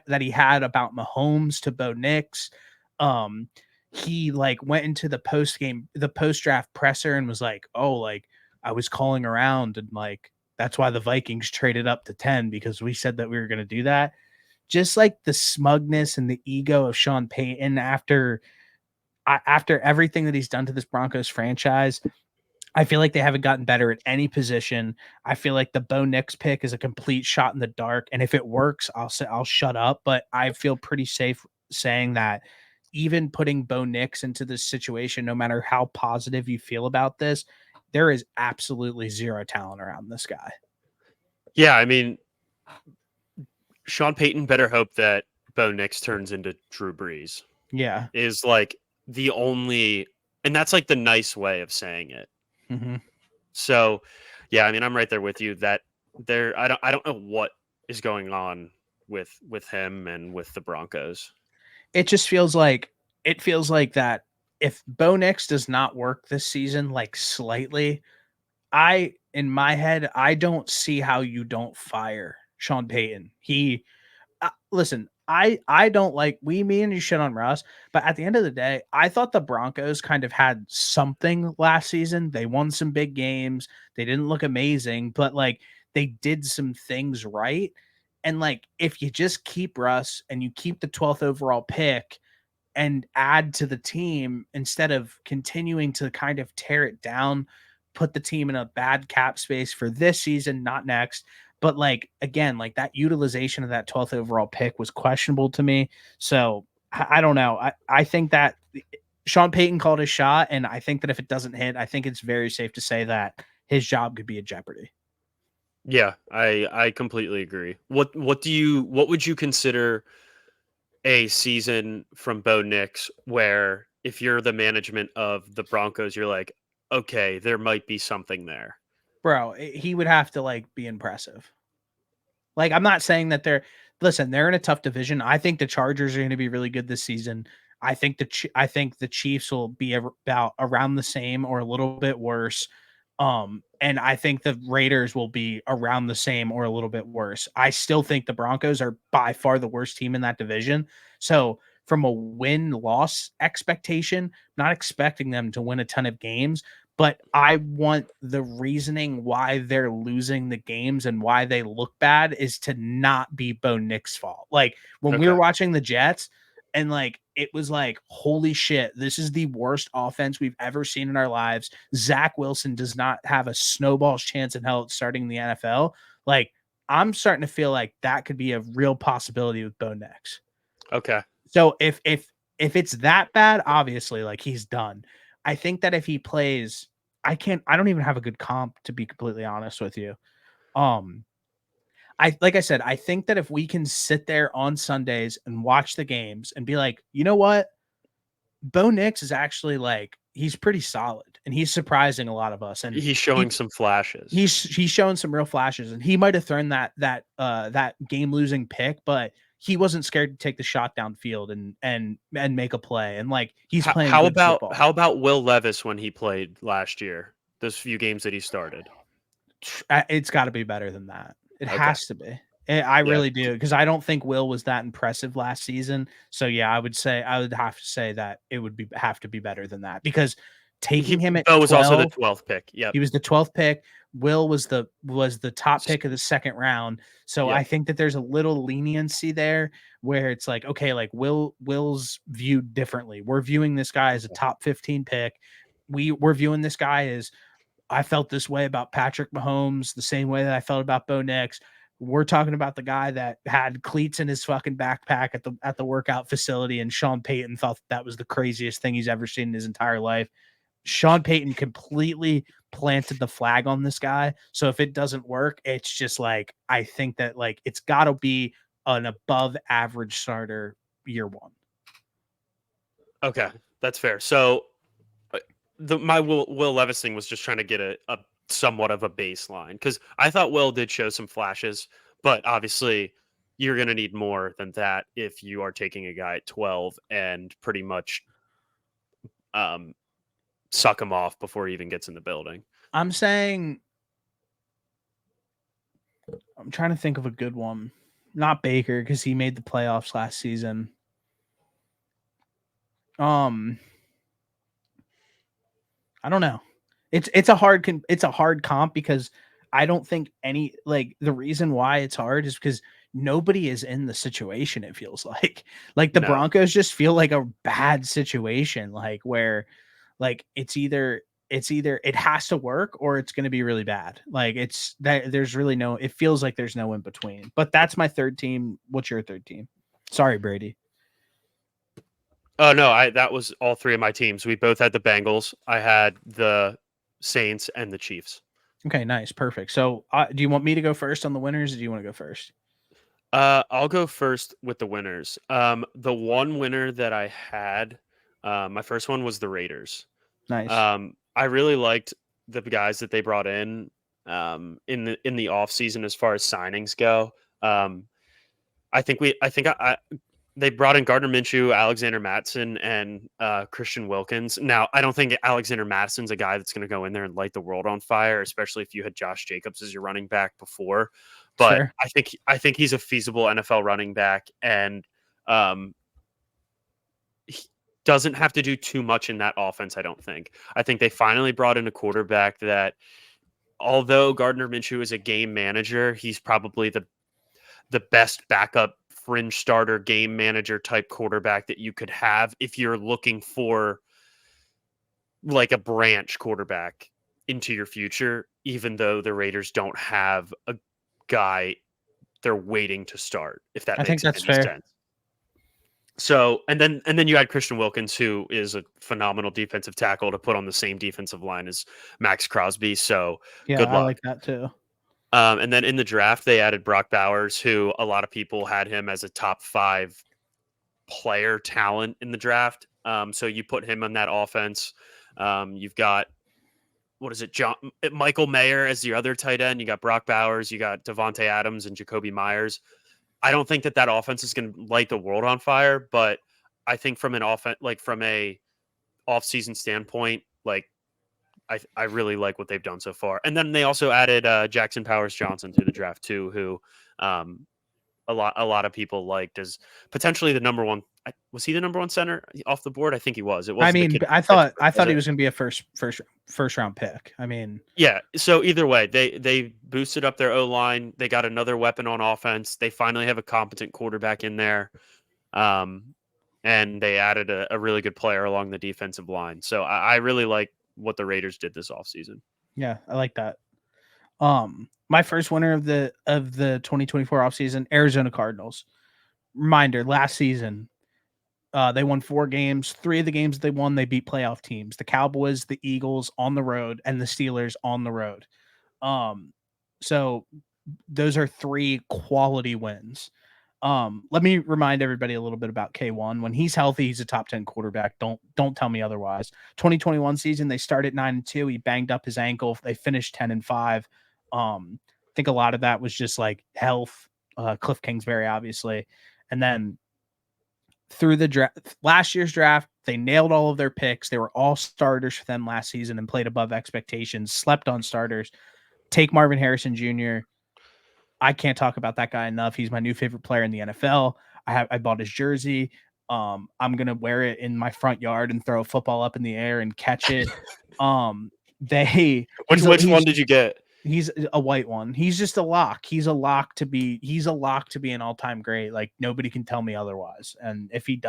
that he had about Mahomes to Bo Nix. Um, he like went into the post draft presser and was like, "Oh, like I was calling around and like that's why the Vikings traded up to 10 because we said that we were going to do that." Just like the smugness and the ego of Sean Payton after everything that he's done to this Broncos franchise, I feel like they haven't gotten better at any position. I feel like the Bo Nix pick is a complete shot in the dark, and if it works, I'll shut up. But I feel pretty safe saying that even putting Bo Nix into this situation, no matter how positive you feel about this, there is absolutely zero talent around this guy. yeah, I mean, Sean Payton better hope that Bo Nix turns into Drew Brees Yeah. is like the only, and that's like the nice way of saying it. Hmm. So, yeah, I mean, I'm right there with you that I don't know what is going on with him and with the Broncos. It just feels like that if Bo Nix does not work this season, like slightly, in my head, I don't see how you don't fire Sean Payton. Listen, I don't like me and you shit on Russ, but at the end of the day, I thought the Broncos kind of had something last season. They won some big games. They didn't look amazing, but like they did some things right. And like if you just keep Russ and you keep the 12th overall pick and add to the team instead of continuing to kind of tear it down, put the team in a bad cap space for this season, not next. But like again, like that utilization of that 12th overall pick was questionable to me. So I don't know. I think that Sean Payton called his shot, and I think that if it doesn't hit, I think it's very safe to say that his job could be in jeopardy. Yeah, I completely agree. What would you consider a season from Bo Nix where if you're the management of the Broncos, you're like, okay, there might be something there. Bro, he would have to like be impressive. Like, I'm not saying that they're in a tough division. I think the Chargers are going to be really good this season. I think the Chiefs will be about around the same or a little bit worse. And I think the Raiders will be around the same or a little bit worse. I still think the Broncos are by far the worst team in that division. So, from a win-loss expectation, not expecting them to win a ton of games, but I want the reasoning why they're losing the games and why they look bad is to not be Bo Nick's fault. Like when we were Okay. watching the Jets and like it was like, holy shit, this is the worst offense we've ever seen in our lives. Zach Wilson does not have a snowball's chance in hell at starting the NFL. Like I'm starting to feel like that could be a real possibility with Bo Nix. Okay. So if it's that bad, obviously, like he's done. I think that if he plays, I don't even have a good comp to be completely honest with you. Um, I like I said, I think that if we can sit there on Sundays and watch the games and be like, you know what, Bo Nix is actually like he's pretty solid and he's surprising a lot of us. And He's showing he some flashes. he's shown some real flashes, and he might have thrown that game losing pick, but he wasn't scared to take the shot downfield and make a play, and like he's playing good football. How about Will Levis when he played last year? Those few games that he started. It's got to be better than that. It Okay. has to be. I Yeah. really do because I don't think Will was that impressive last season. So yeah, I would have to say that it would be have to be better than that because taking him at Bo was also the 12. 12th pick. Yep. He was the 12th pick. Will was the top pick of the second round. So I Yep. think that there's a little leniency there where it's like, okay, like Will's viewed differently. We're viewing this guy as a top 15 pick. We're viewing this guy as I felt this way about Patrick Mahomes, the same way that I felt about Bo Nix. We're talking about the guy that had cleats in his fucking backpack at the workout facility, and Sean Payton thought that was the craziest thing he's ever seen in his entire life. Sean Payton completely planted the flag on this guy. So if it doesn't work, it's just like I think that like it's got to be an above average starter year one. Okay. That's fair. So my Will Levis thing was just trying to get a somewhat of a baseline because I thought Will did show some flashes, but obviously you're going to need more than that if you are taking a guy at 12 and pretty much um, suck him off before he even gets in the building. I'm saying I'm trying to think of a good one. Not Baker because he made the playoffs last season. Um, I don't know. It's a hard comp because I don't think any like the reason why it's hard is because nobody is in the situation. It feels like the No. Broncos just feel like a bad situation, like where like it's either it has to work or it's going to be really bad. Like it's that there's really no. It feels like there's no in between. But that's my third team. What's your third team? Sorry, Brady. Oh no, I that was all three of my teams. We both had the Bengals. I had the Saints and the Chiefs. Okay, nice, perfect. So, do you want me to go first on the winners, or do you want to go first? I'll go first with the winners. The one winner that I had, my first one was the Raiders. Nice. I really liked the guys that they brought in the off season as far as signings go. Um, I think they brought in Gardner Minshew, Alexander Mattison, and Christian Wilkins. Now, I don't think Alexander Madison's a guy that's going to go in there and light the world on fire, especially if you had Josh Jacobs as your running back before. But Fair. I think he's a feasible NFL running back, and um, he doesn't have to do too much in that offense. I don't think. I think they finally brought in a quarterback that, although Gardner Minshew is a game manager, he's probably the best backup fringe starter game manager type quarterback that you could have if you're looking for like a branch quarterback into your future, even though the Raiders don't have a guy they're waiting to start, if that I think makes that's any fair. sense. So and then you had Christian Wilkins, who is a phenomenal defensive tackle to put on the same defensive line as Max Crosby. So Yeah, good I luck. like that too. And then in the draft, they added Brock Bowers, who a lot of people had him as a top 5 player talent in the draft. So you put him on that offense. You've got, what is it, Michael Mayer as your other tight end. You got Brock Bowers, you got Devontae Adams and Jacoby Myers. I don't think that offense is going to light the world on fire, but I think from an offense, like from a off-season standpoint, like I really like what they've done so far. And then they also added Jackson Powers Johnson to the draft too, who um, a lot of people liked as potentially the number one. Was he the number one center off the board? I think he was. It I wasn't the mean, kid from Pittsburgh, I was thought he it? was going to be a first round pick. I mean, Yeah. So either way, they boosted up their O line. They got another weapon on offense. They finally have a competent quarterback in there. Um, and they added a really good player along the defensive line. So I really like what the Raiders did this offseason. yeah, I like that. My first winner of the 2024 offseason, Arizona Cardinals. Reminder, last season, they won 4 games. 3 of the games they won, they beat playoff teams. The Cowboys, the Eagles on the road, and the Steelers on the road. So those are 3 quality wins. Let me remind everybody a little bit about K1. When he's healthy, he's a top 10 quarterback. Don't tell me otherwise. 2021 season, they started 9-2. He banged up his ankle. They finished 10-5. I think a lot of that was just like health. Cliff Kingsbury, obviously. And then through the draft, last year's draft, they nailed all of their picks. They were all starters for them last season and played above expectations, slept on starters. Take Marvin Harrison Jr. I can't talk about that guy enough. He's my new favorite player in the NFL. I bought his jersey. I'm gonna wear it in my front yard and throw a football up in the air and catch it. They Which one did you get? he's a white one. He's just a lock. He's a lock to be an all-time great. Like nobody can tell me otherwise. And if he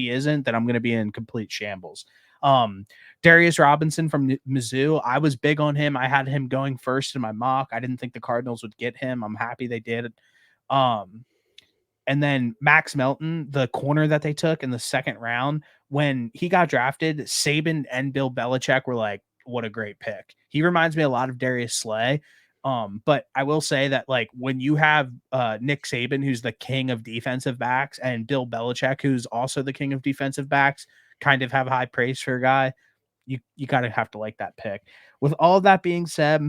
isn't, then I'm gonna be in complete shambles. Um, Darius Robinson from Mizzou, I was big on him. I had him going first in my mock. I didn't think the Cardinals would get him. I'm happy they did. Um, and then Max Melton, the corner that they took in the second round, when he got drafted, Saban and Bill Belichick were like, what a great pick. He reminds me a lot of Darius Slay. But I will say that like when you have Nick Saban, who's the king of defensive backs, and Bill Belichick, who's also the king of defensive backs, kind of have high praise for a guy, you gotta have to like that pick. With all of that being said,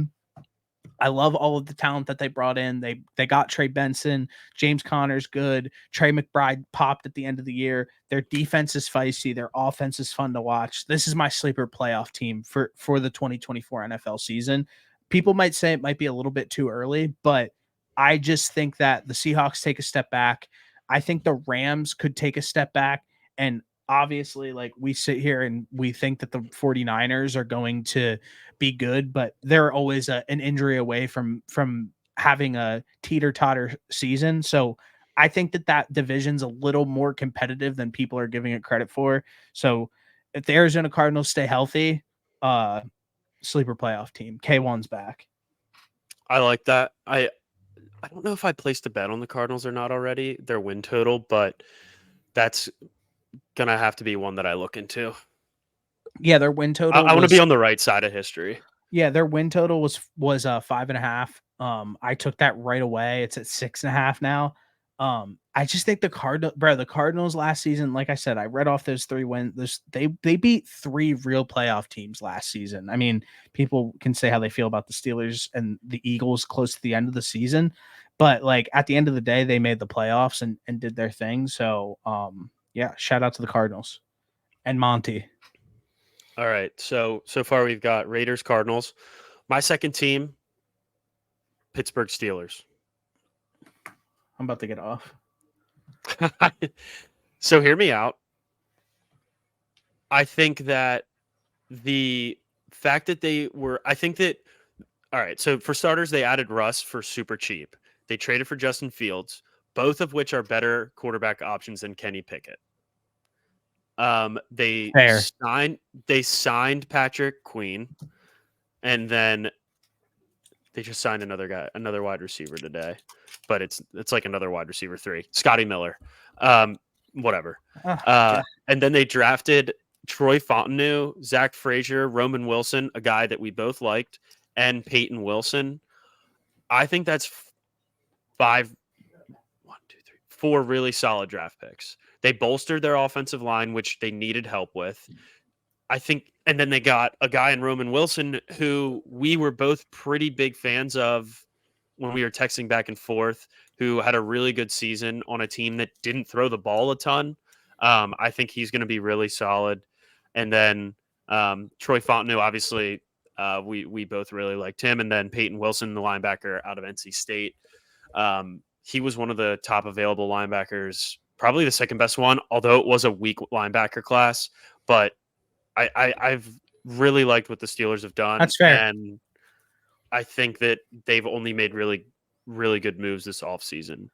I love all of the talent that they brought in. They got Trey Benson, James Conner's good. Trey McBride popped at the end of the year. Their defense is feisty. Their offense is fun to watch. This is my sleeper playoff team for the 2024 NFL season. People might say it might be a little bit too early, but I just think that the Seahawks take a step back. I think the Rams could take a step back. And obviously, like we sit here and we think that the 49ers are going to be good, but they're always an injury away from having a teeter-totter season. So I think that division's a little more competitive than people are giving it credit for. So if the Arizona Cardinals stay healthy, sleeper playoff team. K1's back. I like that. I don't know if I placed a bet on the Cardinals or not already, their win total, but that's gonna have to be one that I look into. Yeah, their win total I want to be was on the right side of history. their win total was 5.5. I took that right away. It's at 6.5 now. I just think the Cardinals last season, like I said, I read off those 3 wins. They beat 3 real playoff teams last season. I mean, people can say how they feel about the Steelers and the Eagles close to the end of the season, but like at the end of the day, they made the playoffs and did their thing. So, yeah, shout out to the Cardinals and Monty. All right. So far we've got Raiders, Cardinals. My second team, Pittsburgh Steelers. I'm about to get off. So hear me out. I think that the fact that all right. So for starters, they added Russ for super cheap. They traded for Justin Fields, both of which are better quarterback options than Kenny Pickett. They Fair. signed Patrick Queen, and then they just signed another wide receiver today, but it's like another wide receiver 3, Scotty Miller. Whatever. And then they drafted Troy Fontenot, Zach Frazier, Roman Wilson, a guy that we both liked, and Peyton Wilson. I think that's 4 really solid draft picks. They bolstered their offensive line, which they needed help with. I think, and then they got a guy in Roman Wilson who we were both pretty big fans of when we were texting back and forth, who had a really good season on a team that didn't throw the ball a ton. I think he's going to be really solid. And then Troy Fontenot, obviously, we both really liked him. And then Peyton Wilson, the linebacker out of NC State. He was one of the top available linebackers, probably the second best one, although it was a weak linebacker class. But I've really liked what the Steelers have done. That's fair. And I think that they've only made really, really good moves this offseason.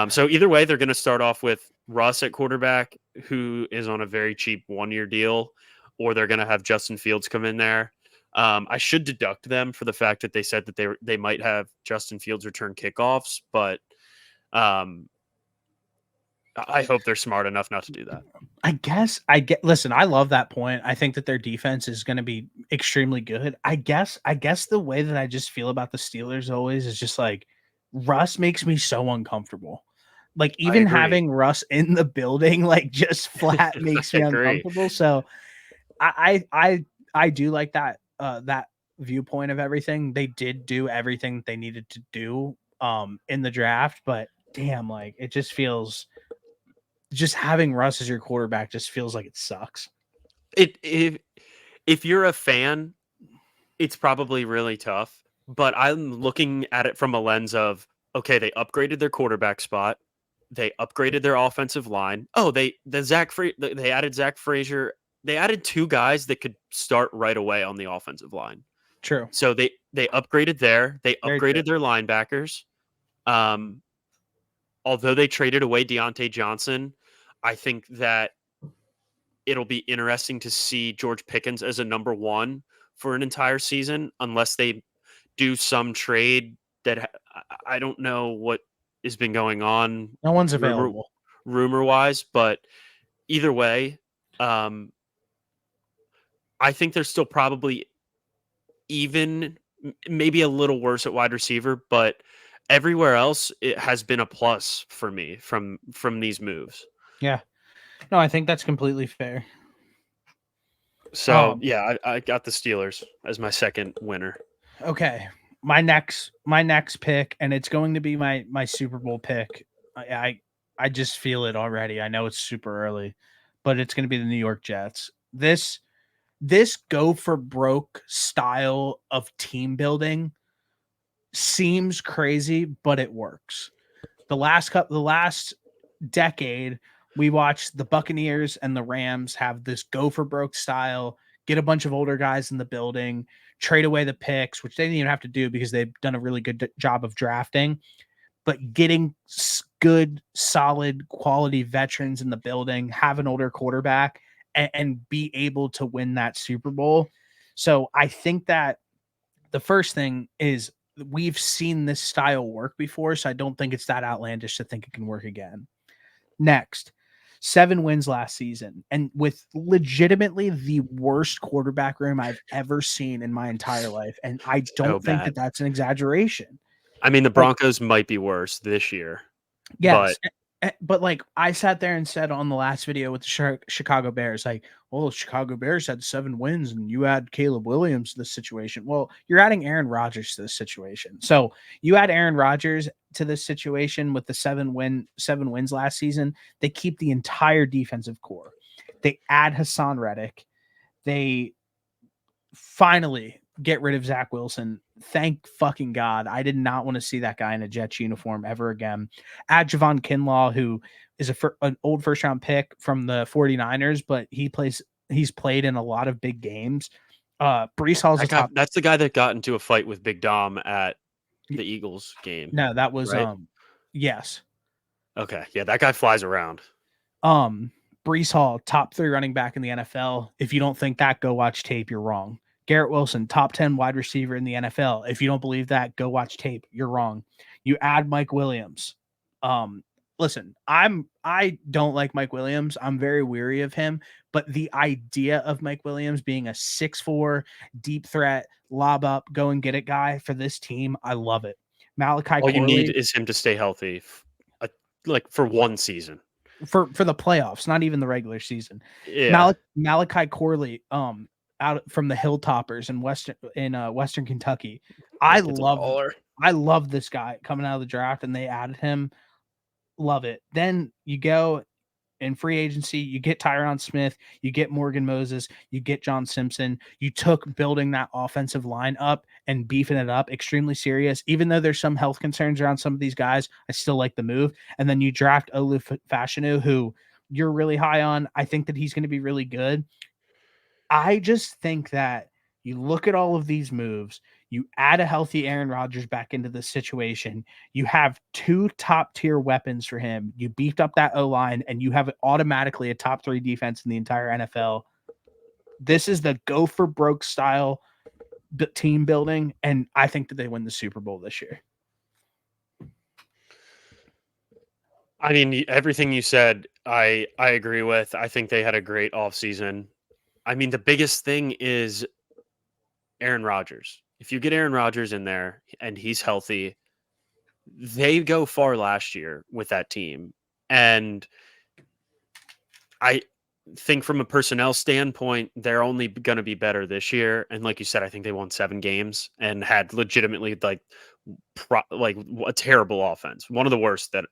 So either way, they're going to start off with Russ at quarterback, who is on a very cheap 1-year deal, or they're going to have Justin Fields come in there. I should deduct them for the fact that they said that they might have Justin Fields return kickoffs, but I hope they're smart enough not to do that. Listen, I love that point. I think that their defense is going to be extremely good. I guess the way that I just feel about the Steelers always is just like Russ makes me so uncomfortable. Like even having Russ in the building, like just flat makes me uncomfortable. So I do like that that viewpoint of everything. They did do everything they needed to do in the draft, but damn, like it just feels just having Russ as your quarterback just feels like it sucks. If you're a fan, it's probably really tough. But I'm looking at it from a lens of, okay, they upgraded their quarterback spot, they upgraded their offensive line. Oh, they added Zach Frazier. They added 2 guys that could start right away on the offensive line. True. So they upgraded there. They upgraded their linebackers. Although they traded away Deontay Johnson, I think that it'll be interesting to see George Pickens as a number 1 for an entire season, unless they do some trade that I don't know what has been going on. No one's available rumor wise, but either way, I think they're still probably even, maybe a little worse at wide receiver, but everywhere else it has been a plus for me from these moves. Yeah. No, I think that's completely fair. So yeah, I got the Steelers as my second winner. Okay. My next pick, and it's going to be my Super Bowl pick. I just feel it already. I know it's super early, but it's going to be the New York Jets. This go for broke style of team building seems crazy, but it works. The last decade, we watched the Buccaneers and the Rams have this go for broke style, get a bunch of older guys in the building, trade away the picks, which they didn't even have to do because they've done a really good job of drafting, but getting good, solid, quality veterans in the building, have an older quarterback, and be able to win that Super Bowl. So I think that the first thing is we've seen this style work before, so I don't think it's that outlandish to think it can work again. Next, 7 wins last season, and with legitimately the worst quarterback room I've ever seen in my entire life. And I don't think that that's an exaggeration. I mean, the Broncos might be worse this year. But Yes, but, like, I sat there and said on the last video with the Chicago Bears, like, "Well, the Chicago Bears had 7 wins, and you add Caleb Williams to this situation." Well, you're adding Aaron Rodgers to this situation. So, you add Aaron Rodgers to this situation with the 7 wins last season, they keep the entire defensive core. They add Hassan Reddick. They finally get rid of Zach Wilson. Thank fucking God. I did not want to see that guy in a Jets uniform ever again. Add Javon Kinlaw, who is an old first round pick from the 49ers, but he's played in a lot of big games. Brees Hall's a top. that's the guy that got into a fight with Big Dom at the Eagles game, No, that was right? yes. Okay, yeah, that guy flies around. Brees Hall, top 3 running back in the NFL. If you don't think that, go watch tape. You're wrong. Garrett Wilson, top 10 wide receiver in the NFL. If you don't believe that, go watch tape. You're wrong. You add Mike Williams. Listen, I don't like Mike Williams. I'm very weary of him, but the idea of Mike Williams being a 6'4 deep threat, lob up, go and get it guy for this team, I love it. Malachi All you need Corley is him to stay healthy, like for one season. for the playoffs, not even the regular season. Yeah, Malachi Corley, out from the Hilltoppers in Western Kentucky. I that kid's a love baller. I love this guy coming out of the draft, and they added him. Love it. Then you go in free agency, you get Tyron Smith, you get Morgan Moses, you get John Simpson. You took building that offensive line up and beefing it up extremely serious. Even though there's some health concerns around some of these guys, I still like the move. And then you draft Olu Fashanu, who you're really high on. I think that he's going to be really good. I just think that you look at all of these moves, you add a healthy Aaron Rodgers back into the situation. You have 2 top tier weapons for him. You beefed up that O line, and you have automatically a top 3 defense in the entire NFL. This is the go for broke style team building, and I think that they win the Super Bowl this year. I mean, everything you said, I agree with. I think they had a great offseason. I mean, the biggest thing is Aaron Rodgers. If you get Aaron Rodgers in there and he's healthy, they go far last year with that team. And I think from a personnel standpoint, they're only going to be better this year. And like you said, I think they won 7 games and had legitimately like a terrible offense. One of the worst that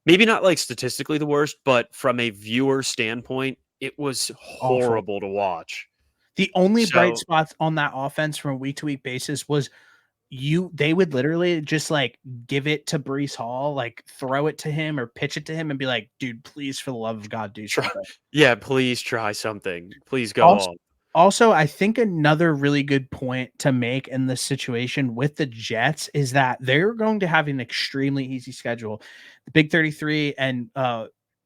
maybe not like statistically the worst, but from a viewer standpoint, it was Awful. horrible to watch. The only bright So spots on that offense from a week to week basis was they would literally just like give it to Brees Hall, like throw it to him or pitch it to him and be like, dude, please, for the love of God, do try, something. yeah, please try something. Please go Also, on. also, I think another really good point to make in this situation with the Jets is that they're going to have an extremely easy schedule. The Big 33 and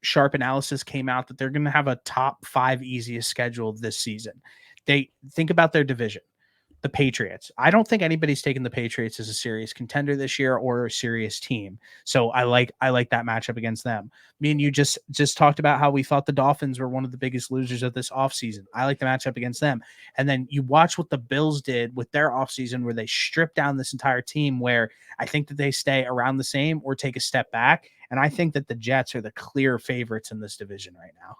Sharp analysis came out that they're going to have a top 5 easiest schedule this season. They think about their division. The Patriots. I don't think anybody's taken the Patriots as a serious contender this year or a serious team. So I like that matchup against them. Me and you just talked about how we thought the Dolphins were one of the biggest losers of this offseason. I like the matchup against them. And then you watch what the Bills did with their offseason where they stripped down this entire team, where I think that they stay around the same or take a step back. And I think that the Jets are the clear favorites in this division right now.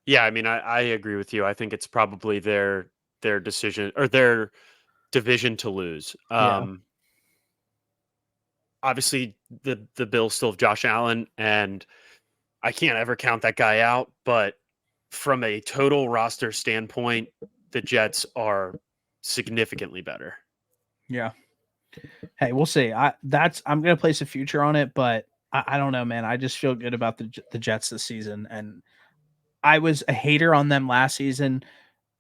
Yeah, I mean, I agree with you. I think it's probably their decision or their division to lose. Yeah. Obviously the Bills still have Josh Allen, and I can't ever count that guy out, but from a total roster standpoint, the Jets are significantly better. Yeah. Hey, we'll see. I'm gonna place a future on it, but I don't know, man. I just feel good about the Jets this season, and I was a hater on them last season.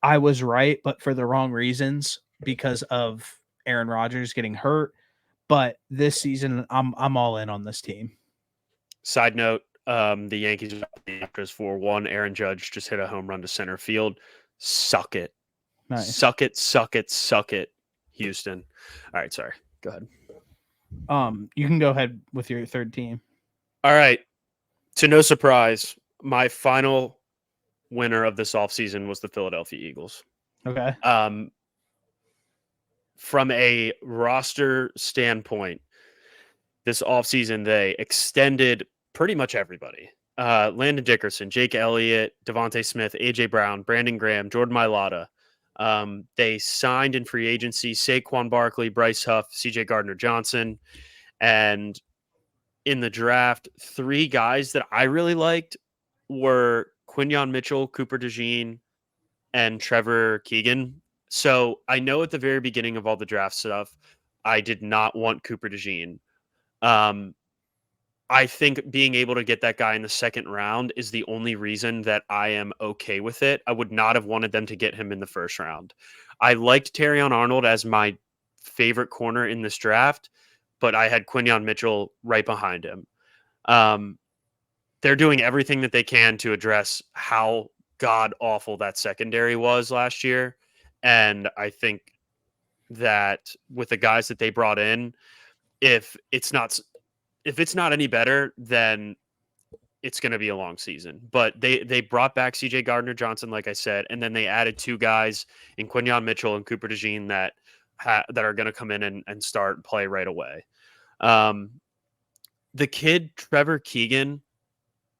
I was right, but for the wrong reasons because of Aaron Rodgers getting hurt. But this season, I'm all in on this team. Side note, the Yankees are the Astros 4-1. Aaron Judge just hit a home run to center field. Suck it. Nice. Suck it, suck it, suck it, Houston. All right, sorry. Go ahead. You can go ahead with your third team. All right. To no surprise, my final winner of this offseason was the Philadelphia Eagles. Okay. From a roster standpoint, this offseason, they extended pretty much everybody. Landon Dickerson, Jake Elliott, Devontae Smith, AJ Brown, Brandon Graham, Jordan Mailata. They signed in free agency Saquon Barkley, Bryce Huff, CJ Gardner Johnson, and in the draft, 3 guys that I really liked were Quinyon Mitchell, Cooper DeJean, and Trevor Keegan. So I know at the very beginning of all the draft stuff, I did not want Cooper DeJean. Um, I think being able to get that guy in the second round is the only reason that I am okay with it. I would not have wanted them to get him in the first round. I liked Terrion Arnold as my favorite corner in this draft, but I had Quinyon Mitchell right behind him. Um, they're doing everything that they can to address how god awful that secondary was last year. And I think that with the guys that they brought in, if it's not any better, then it's going to be a long season. But they brought back CJ Gardner Johnson, like I said, and then they added 2 guys in Quinyon Mitchell and Cooper DeJean that are going to come in and start play right away. The kid Trevor Keegan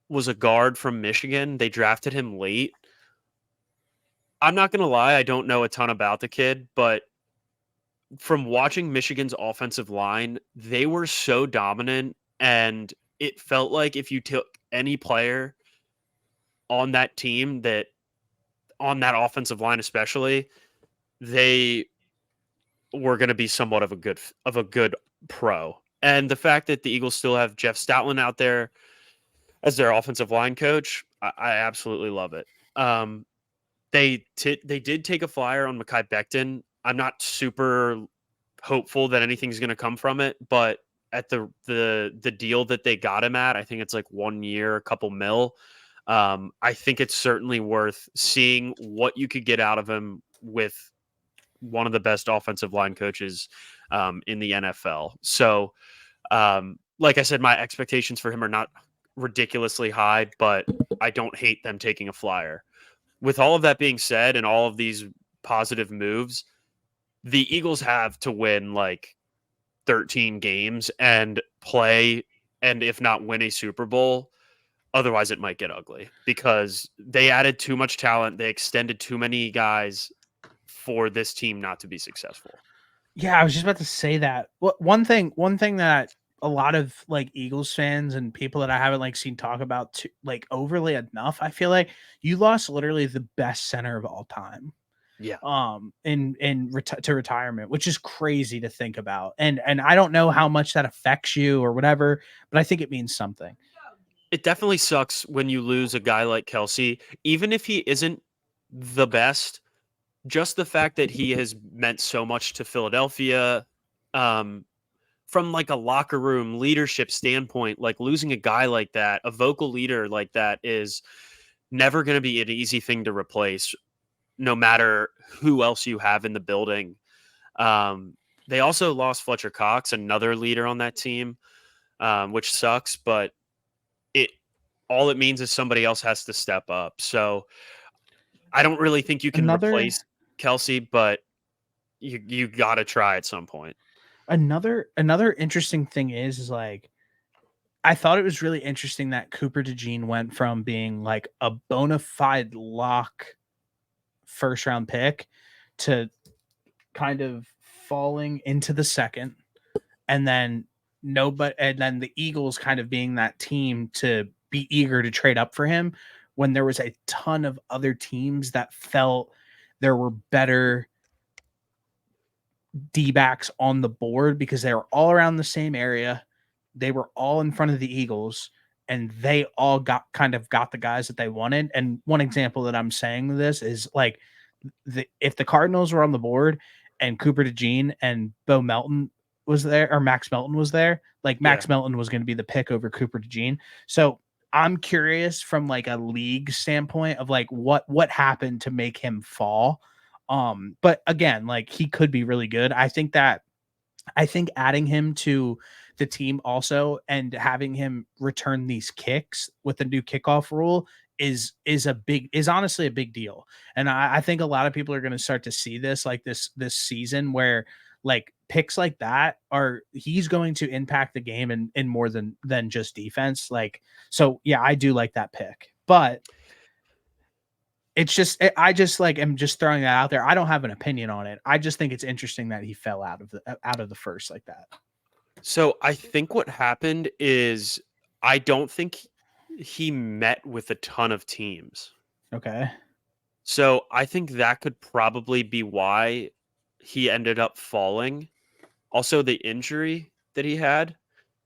was a guard from Michigan. They drafted him late. I'm not going to lie, I don't know a ton about the kid, but from watching Michigan's offensive line, they were so dominant, and it felt like if you took any player on that team, that on that offensive line especially, they were going to be somewhat of a good pro. And the fact that the Eagles still have Jeff Stoutland out there as their offensive line coach, I absolutely love it. They did take a flyer on Mekhi Becton. I'm not super hopeful that anything's going to come from it, but at the deal that they got him at, I think it's like 1 year, a couple mil. I think it's certainly worth seeing what you could get out of him with one of the best offensive line coaches in the NFL. So, like I said, my expectations for him are not ridiculously high, but I don't hate them taking a flyer. With all of that being said, and all of these positive moves, the Eagles have to win like 13 games and play, and if not win a Super Bowl. Otherwise, it might get ugly because they added too much talent. They extended too many guys for this team not to be successful. Yeah, I was just about to say that. One thing that a lot of like Eagles fans and people that I haven't like seen talk about like overly enough, I feel like you lost literally the best center of all time Yeah. to retirement, which is crazy to think about. And I don't know how much that affects you or whatever, but I think it means something. It definitely sucks when you lose a guy like Kelsey, even if he isn't the best. Just the fact that he has meant so much to Philadelphia, um, from like a locker room leadership standpoint, like losing a guy like that, a vocal leader like that, is never going to be an easy thing to replace, no matter who else you have in the building. They also lost Fletcher Cox, another leader on that team, which sucks, but it all it means is somebody else has to step up. So I don't really think you can Another replace Kelsey, but you got to try at some point. another interesting thing is like I thought it was really interesting that Cooper DeJean went from being like a bona fide lock first round pick to kind of falling into the second, and then the Eagles kind of being that team to be eager to trade up for him when there was a ton of other teams that felt there were better D-backs on the board because they were all around the same area. They were all in front of the Eagles, and they all got the guys that they wanted. And one example that I'm saying this is like if the Cardinals were on the board and Cooper DeJean and Bo Melton was there, or Max Melton was there, like Yeah. Max Melton was going to be the pick over Cooper DeJean. So I'm curious from like a league standpoint of like what happened to make him fall. But again, like he could be really good. I think adding him to the team also and having him return these kicks with the new kickoff rule is honestly a big deal. And I think a lot of people are going to start to see this like this season where like picks like that are he's going to impact the game in more than just defense. Like, so yeah, I do like that pick, but it's just I just like am just throwing that out there. I don't have an opinion on it. I just think it's interesting that he fell out of the first like that. So I think what happened is I don't think he met with a ton of teams. Okay. So I think that could probably be why he ended up falling. Also, the injury that he had,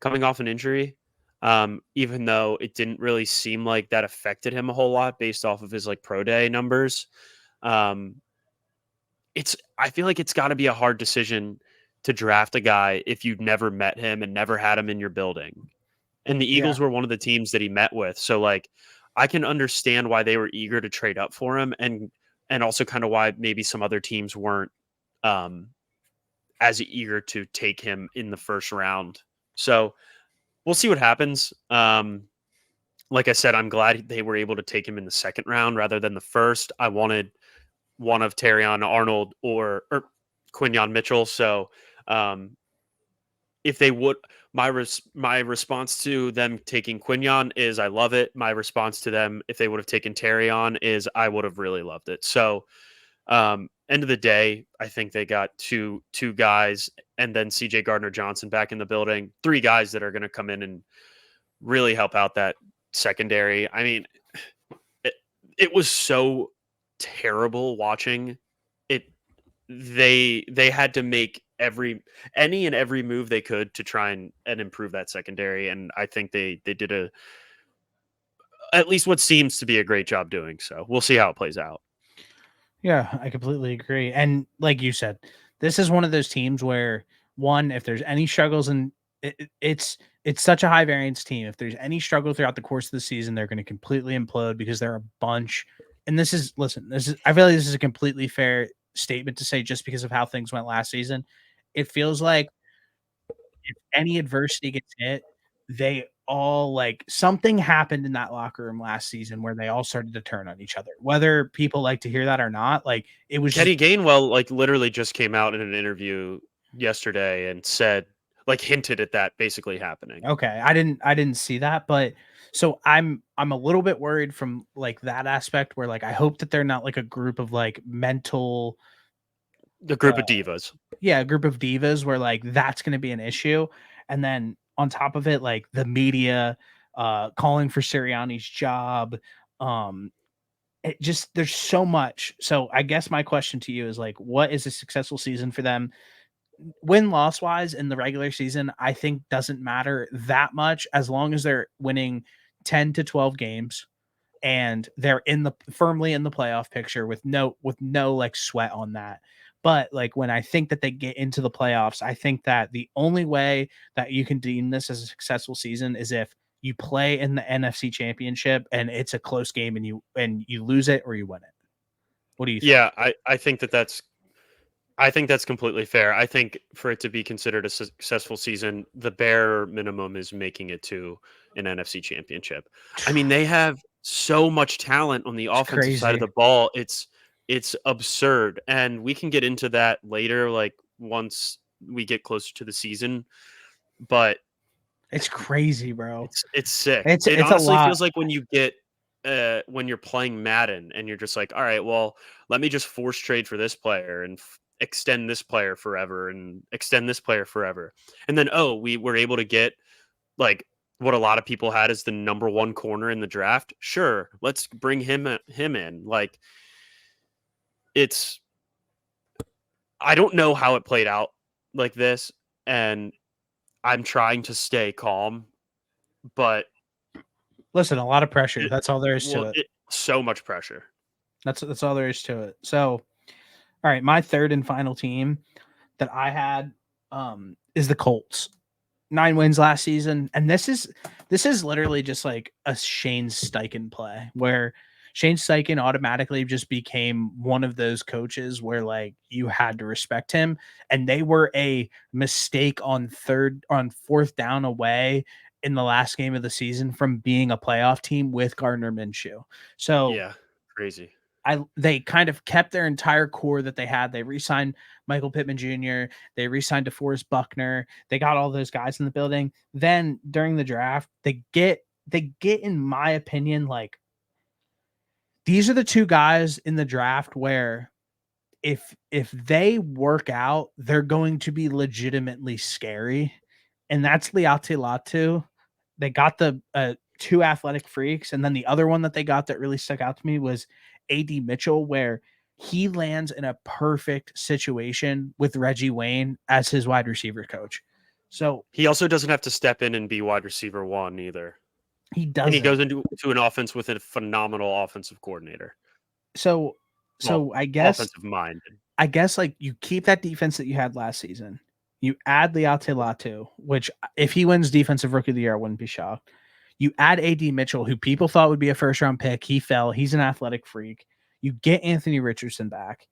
coming off an injury, even though it didn't really seem like that affected him a whole lot based off of his like pro day numbers. Um, I feel like it's got to be a hard decision to draft a guy if you've never met him and never had him in your building. And the Yeah. Eagles were one of the teams that he met with. So like I can understand why they were eager to trade up for him and also kind of why maybe some other teams weren't um as eager to take him in the first round. So we'll see what happens. Like I said, I'm glad they were able to take him in the second round rather than the first. I wanted one of Terrion Arnold or Quinyon Mitchell. So um, if they would, my response to them taking Quinyon is I love it. My response to them if they would have taken Terrion is I would have really loved it. So end of the day, I think they got two guys and then CJ Gardner Johnson back in the building. Three guys that are going to come in and really help out that secondary. I mean, it, it was so terrible watching it. They had to make any and every move they could to try and improve that secondary, and I think they did a at least what seems to be a great job doing so. We'll see how it plays out. Yeah, I completely agree. And like you said, this is one of those teams where one, if there's any struggles and it's such a high variance team. If there's any struggle throughout the course of the season, they're going to completely implode because there are a bunch. And this is listen, this is I feel like this is a completely fair statement to say just because of how things went last season. It feels like if any adversity gets hit, they all like something happened in that locker room last season where they all started to turn on each other. Whether people like to hear that or not, like it was just Kenny Gainwell like literally just came out in an interview yesterday and said like hinted at that basically happening. okay. I didn't see that, but so I'm a little bit worried from like that aspect where like I hope that they're not like a group of like mental The uh group of divas. yeah, a group of divas where like that's going to be an issue. And then on top of it, like the media calling for Sirianni's job, um it just there's so much. So I guess my question to you is like, what is a successful season for them? Win loss wise in the regular season, I think doesn't matter that much as long as they're winning 10 to 12 games and they're in the firmly in the playoff picture with no like sweat on that. But like when I think that they get into the playoffs, I think that the only way that you can deem this as a successful season is if you play in the NFC championship and it's a close game and you lose it or you win it. What do you think? Yeah, I think that's completely fair. I think for it to be considered a successful season, the bare minimum is making it to an NFC championship. I mean, they have so much talent on the It's offensive side of crazy. the ball. It's absurd. And we can get into that later, like once we get closer to the season. But It's crazy, bro. it's sick. It's It it's a honestly lot. feels like when you get when you're playing Madden and you're just like, all right, well, let me just force trade for this player and extend this player forever and extend this player forever. And then oh, we were able to get like what a lot of people had as the number one corner in the draft. Sure, let's bring him in. Like it's I don't know how it played out like this and I'm trying to stay calm, but Listen, a lot of pressure. it, That's all there is to well, it. so much pressure. That's all there is to it. So, all right, my third and final team that I had is the Colts. 9 wins last season, and this is literally just like a Shane Steichen play where Shane Steichen automatically just became one of those coaches where like you had to respect him, and they were a mistake on fourth down away in the last game of the season from being a playoff team with Gardner Minshew. So Yeah, crazy. they kind of kept their entire core that they had. They re-signed Michael Pittman Jr. They re-signed DeForest Buckner. They got all those guys in the building. Then during the draft, they get, in my opinion, like, these are the two guys in the draft where if they work out, they're going to be legitimately scary. And that's Liate Latu. They got the two athletic freaks, and then the other one that they got that really stuck out to me was AD Mitchell, where he lands in a perfect situation with Reggie Wayne as his wide receiver coach. So He also doesn't have to step in and be wide receiver one either. he And he doesn't. goes into an offense with a phenomenal offensive coordinator. So Well, I guess offensive minded. like you keep that defense that you had last season. You add Liate Latu, which if he wins defensive rookie of the year, I wouldn't be shocked. You add AD Mitchell, who people thought would be a first round pick. He fell. He's an athletic freak. You get Anthony Richardson back,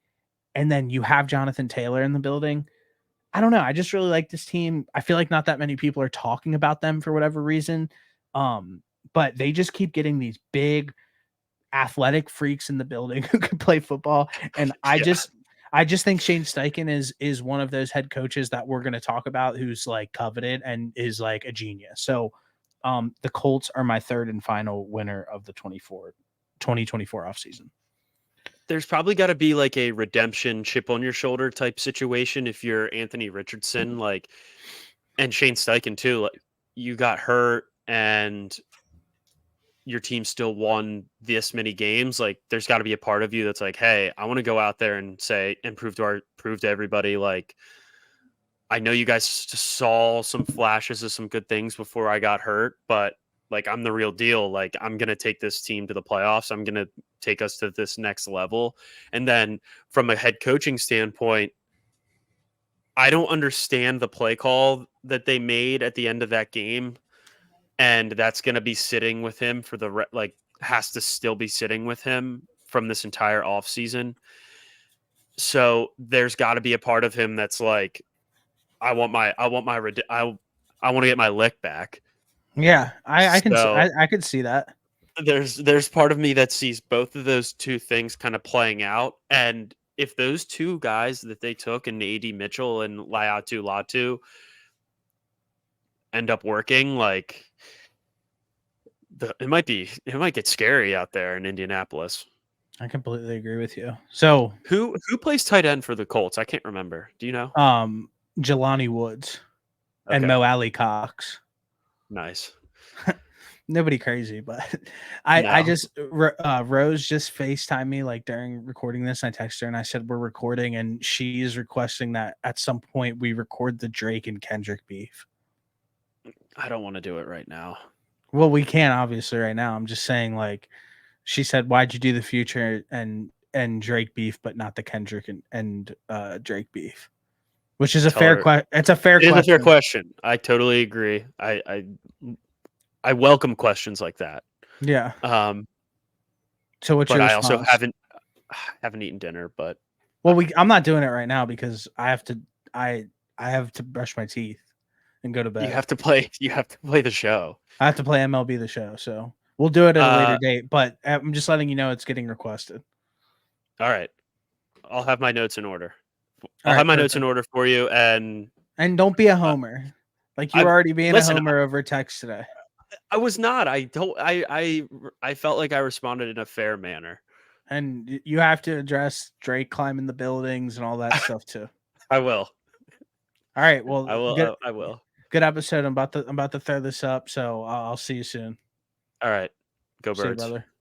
and then you have Jonathan Taylor in the building. I don't know. I just really like this team. I feel like not that many people are talking about them for whatever reason. But they just keep getting these big athletic freaks in the building who can play football. And I just think Shane Steichen is one of those head coaches that we're going to talk about who's like coveted and is like a genius. So the Colts are my third and final winner of the 2024 offseason. There's probably got to be like a redemption chip on your shoulder type situation if you're Anthony Richardson, like, and Shane Steichen too. Like, you got hurt and your team still won this many games. Like, there's got to be a part of you that's like, hey, I want to go out there and say and prove to everybody, like, I know you guys saw some flashes of some good things before I got hurt, but like, I'm the real deal. Like, I'm going to take this team to the playoffs. I'm going to take us to this next level. And then from a head coaching standpoint, I don't understand the play call that they made at the end of that game. And that's going to be sitting with him for has to still be sitting with him from this entire offseason. So there's got to be a part of him that's like, I want to get my lick back. Yeah, So I could see that. there's part of me that sees both of those two things kind of playing out. And if those two guys that they took and AD Mitchell and Latu end up working, like, it might get scary out there in Indianapolis. I completely agree with you. So Who plays tight end for the Colts? I can't remember. Do you know? Jelani Woods and Okay. Mo Alley Cox. Nice. Nobody crazy, but No. I just Rose just FaceTimed me like during recording this. I texted her and I said we're recording, and she is requesting that at some point we record the Drake and Kendrick beef. I don't want to do it right now. Well, we can't obviously right now. I'm just saying, like, she said, "Why'd you do the Future and Drake beef, but not the Kendrick and Drake beef?" Which is a Tell fair her question. It's a fair it is a fair question. question. I totally agree. I welcome questions like that. Yeah. So what's But your I also response? haven't eaten dinner, but Well, I'm not doing it right now because I have to I have to brush my teeth and go to you bed. have to play the show. I have to play MLB The Show, so we'll do it at a later Uh, date. But I'm just letting you know it's getting requested. all right. I'll have my notes in order. All I'll have right, my notes in perfect. order for you, and And don't be a homer, like you were I already being a listen. homer over text today. I was not. I don't. I felt like I responded in a fair manner. And you have to address Drake climbing the buildings and all that stuff too. I will. All right, well, I will. I will. good episode. I'm about to throw this up, so I'll see you soon. All right. Go See you, Birds. brother.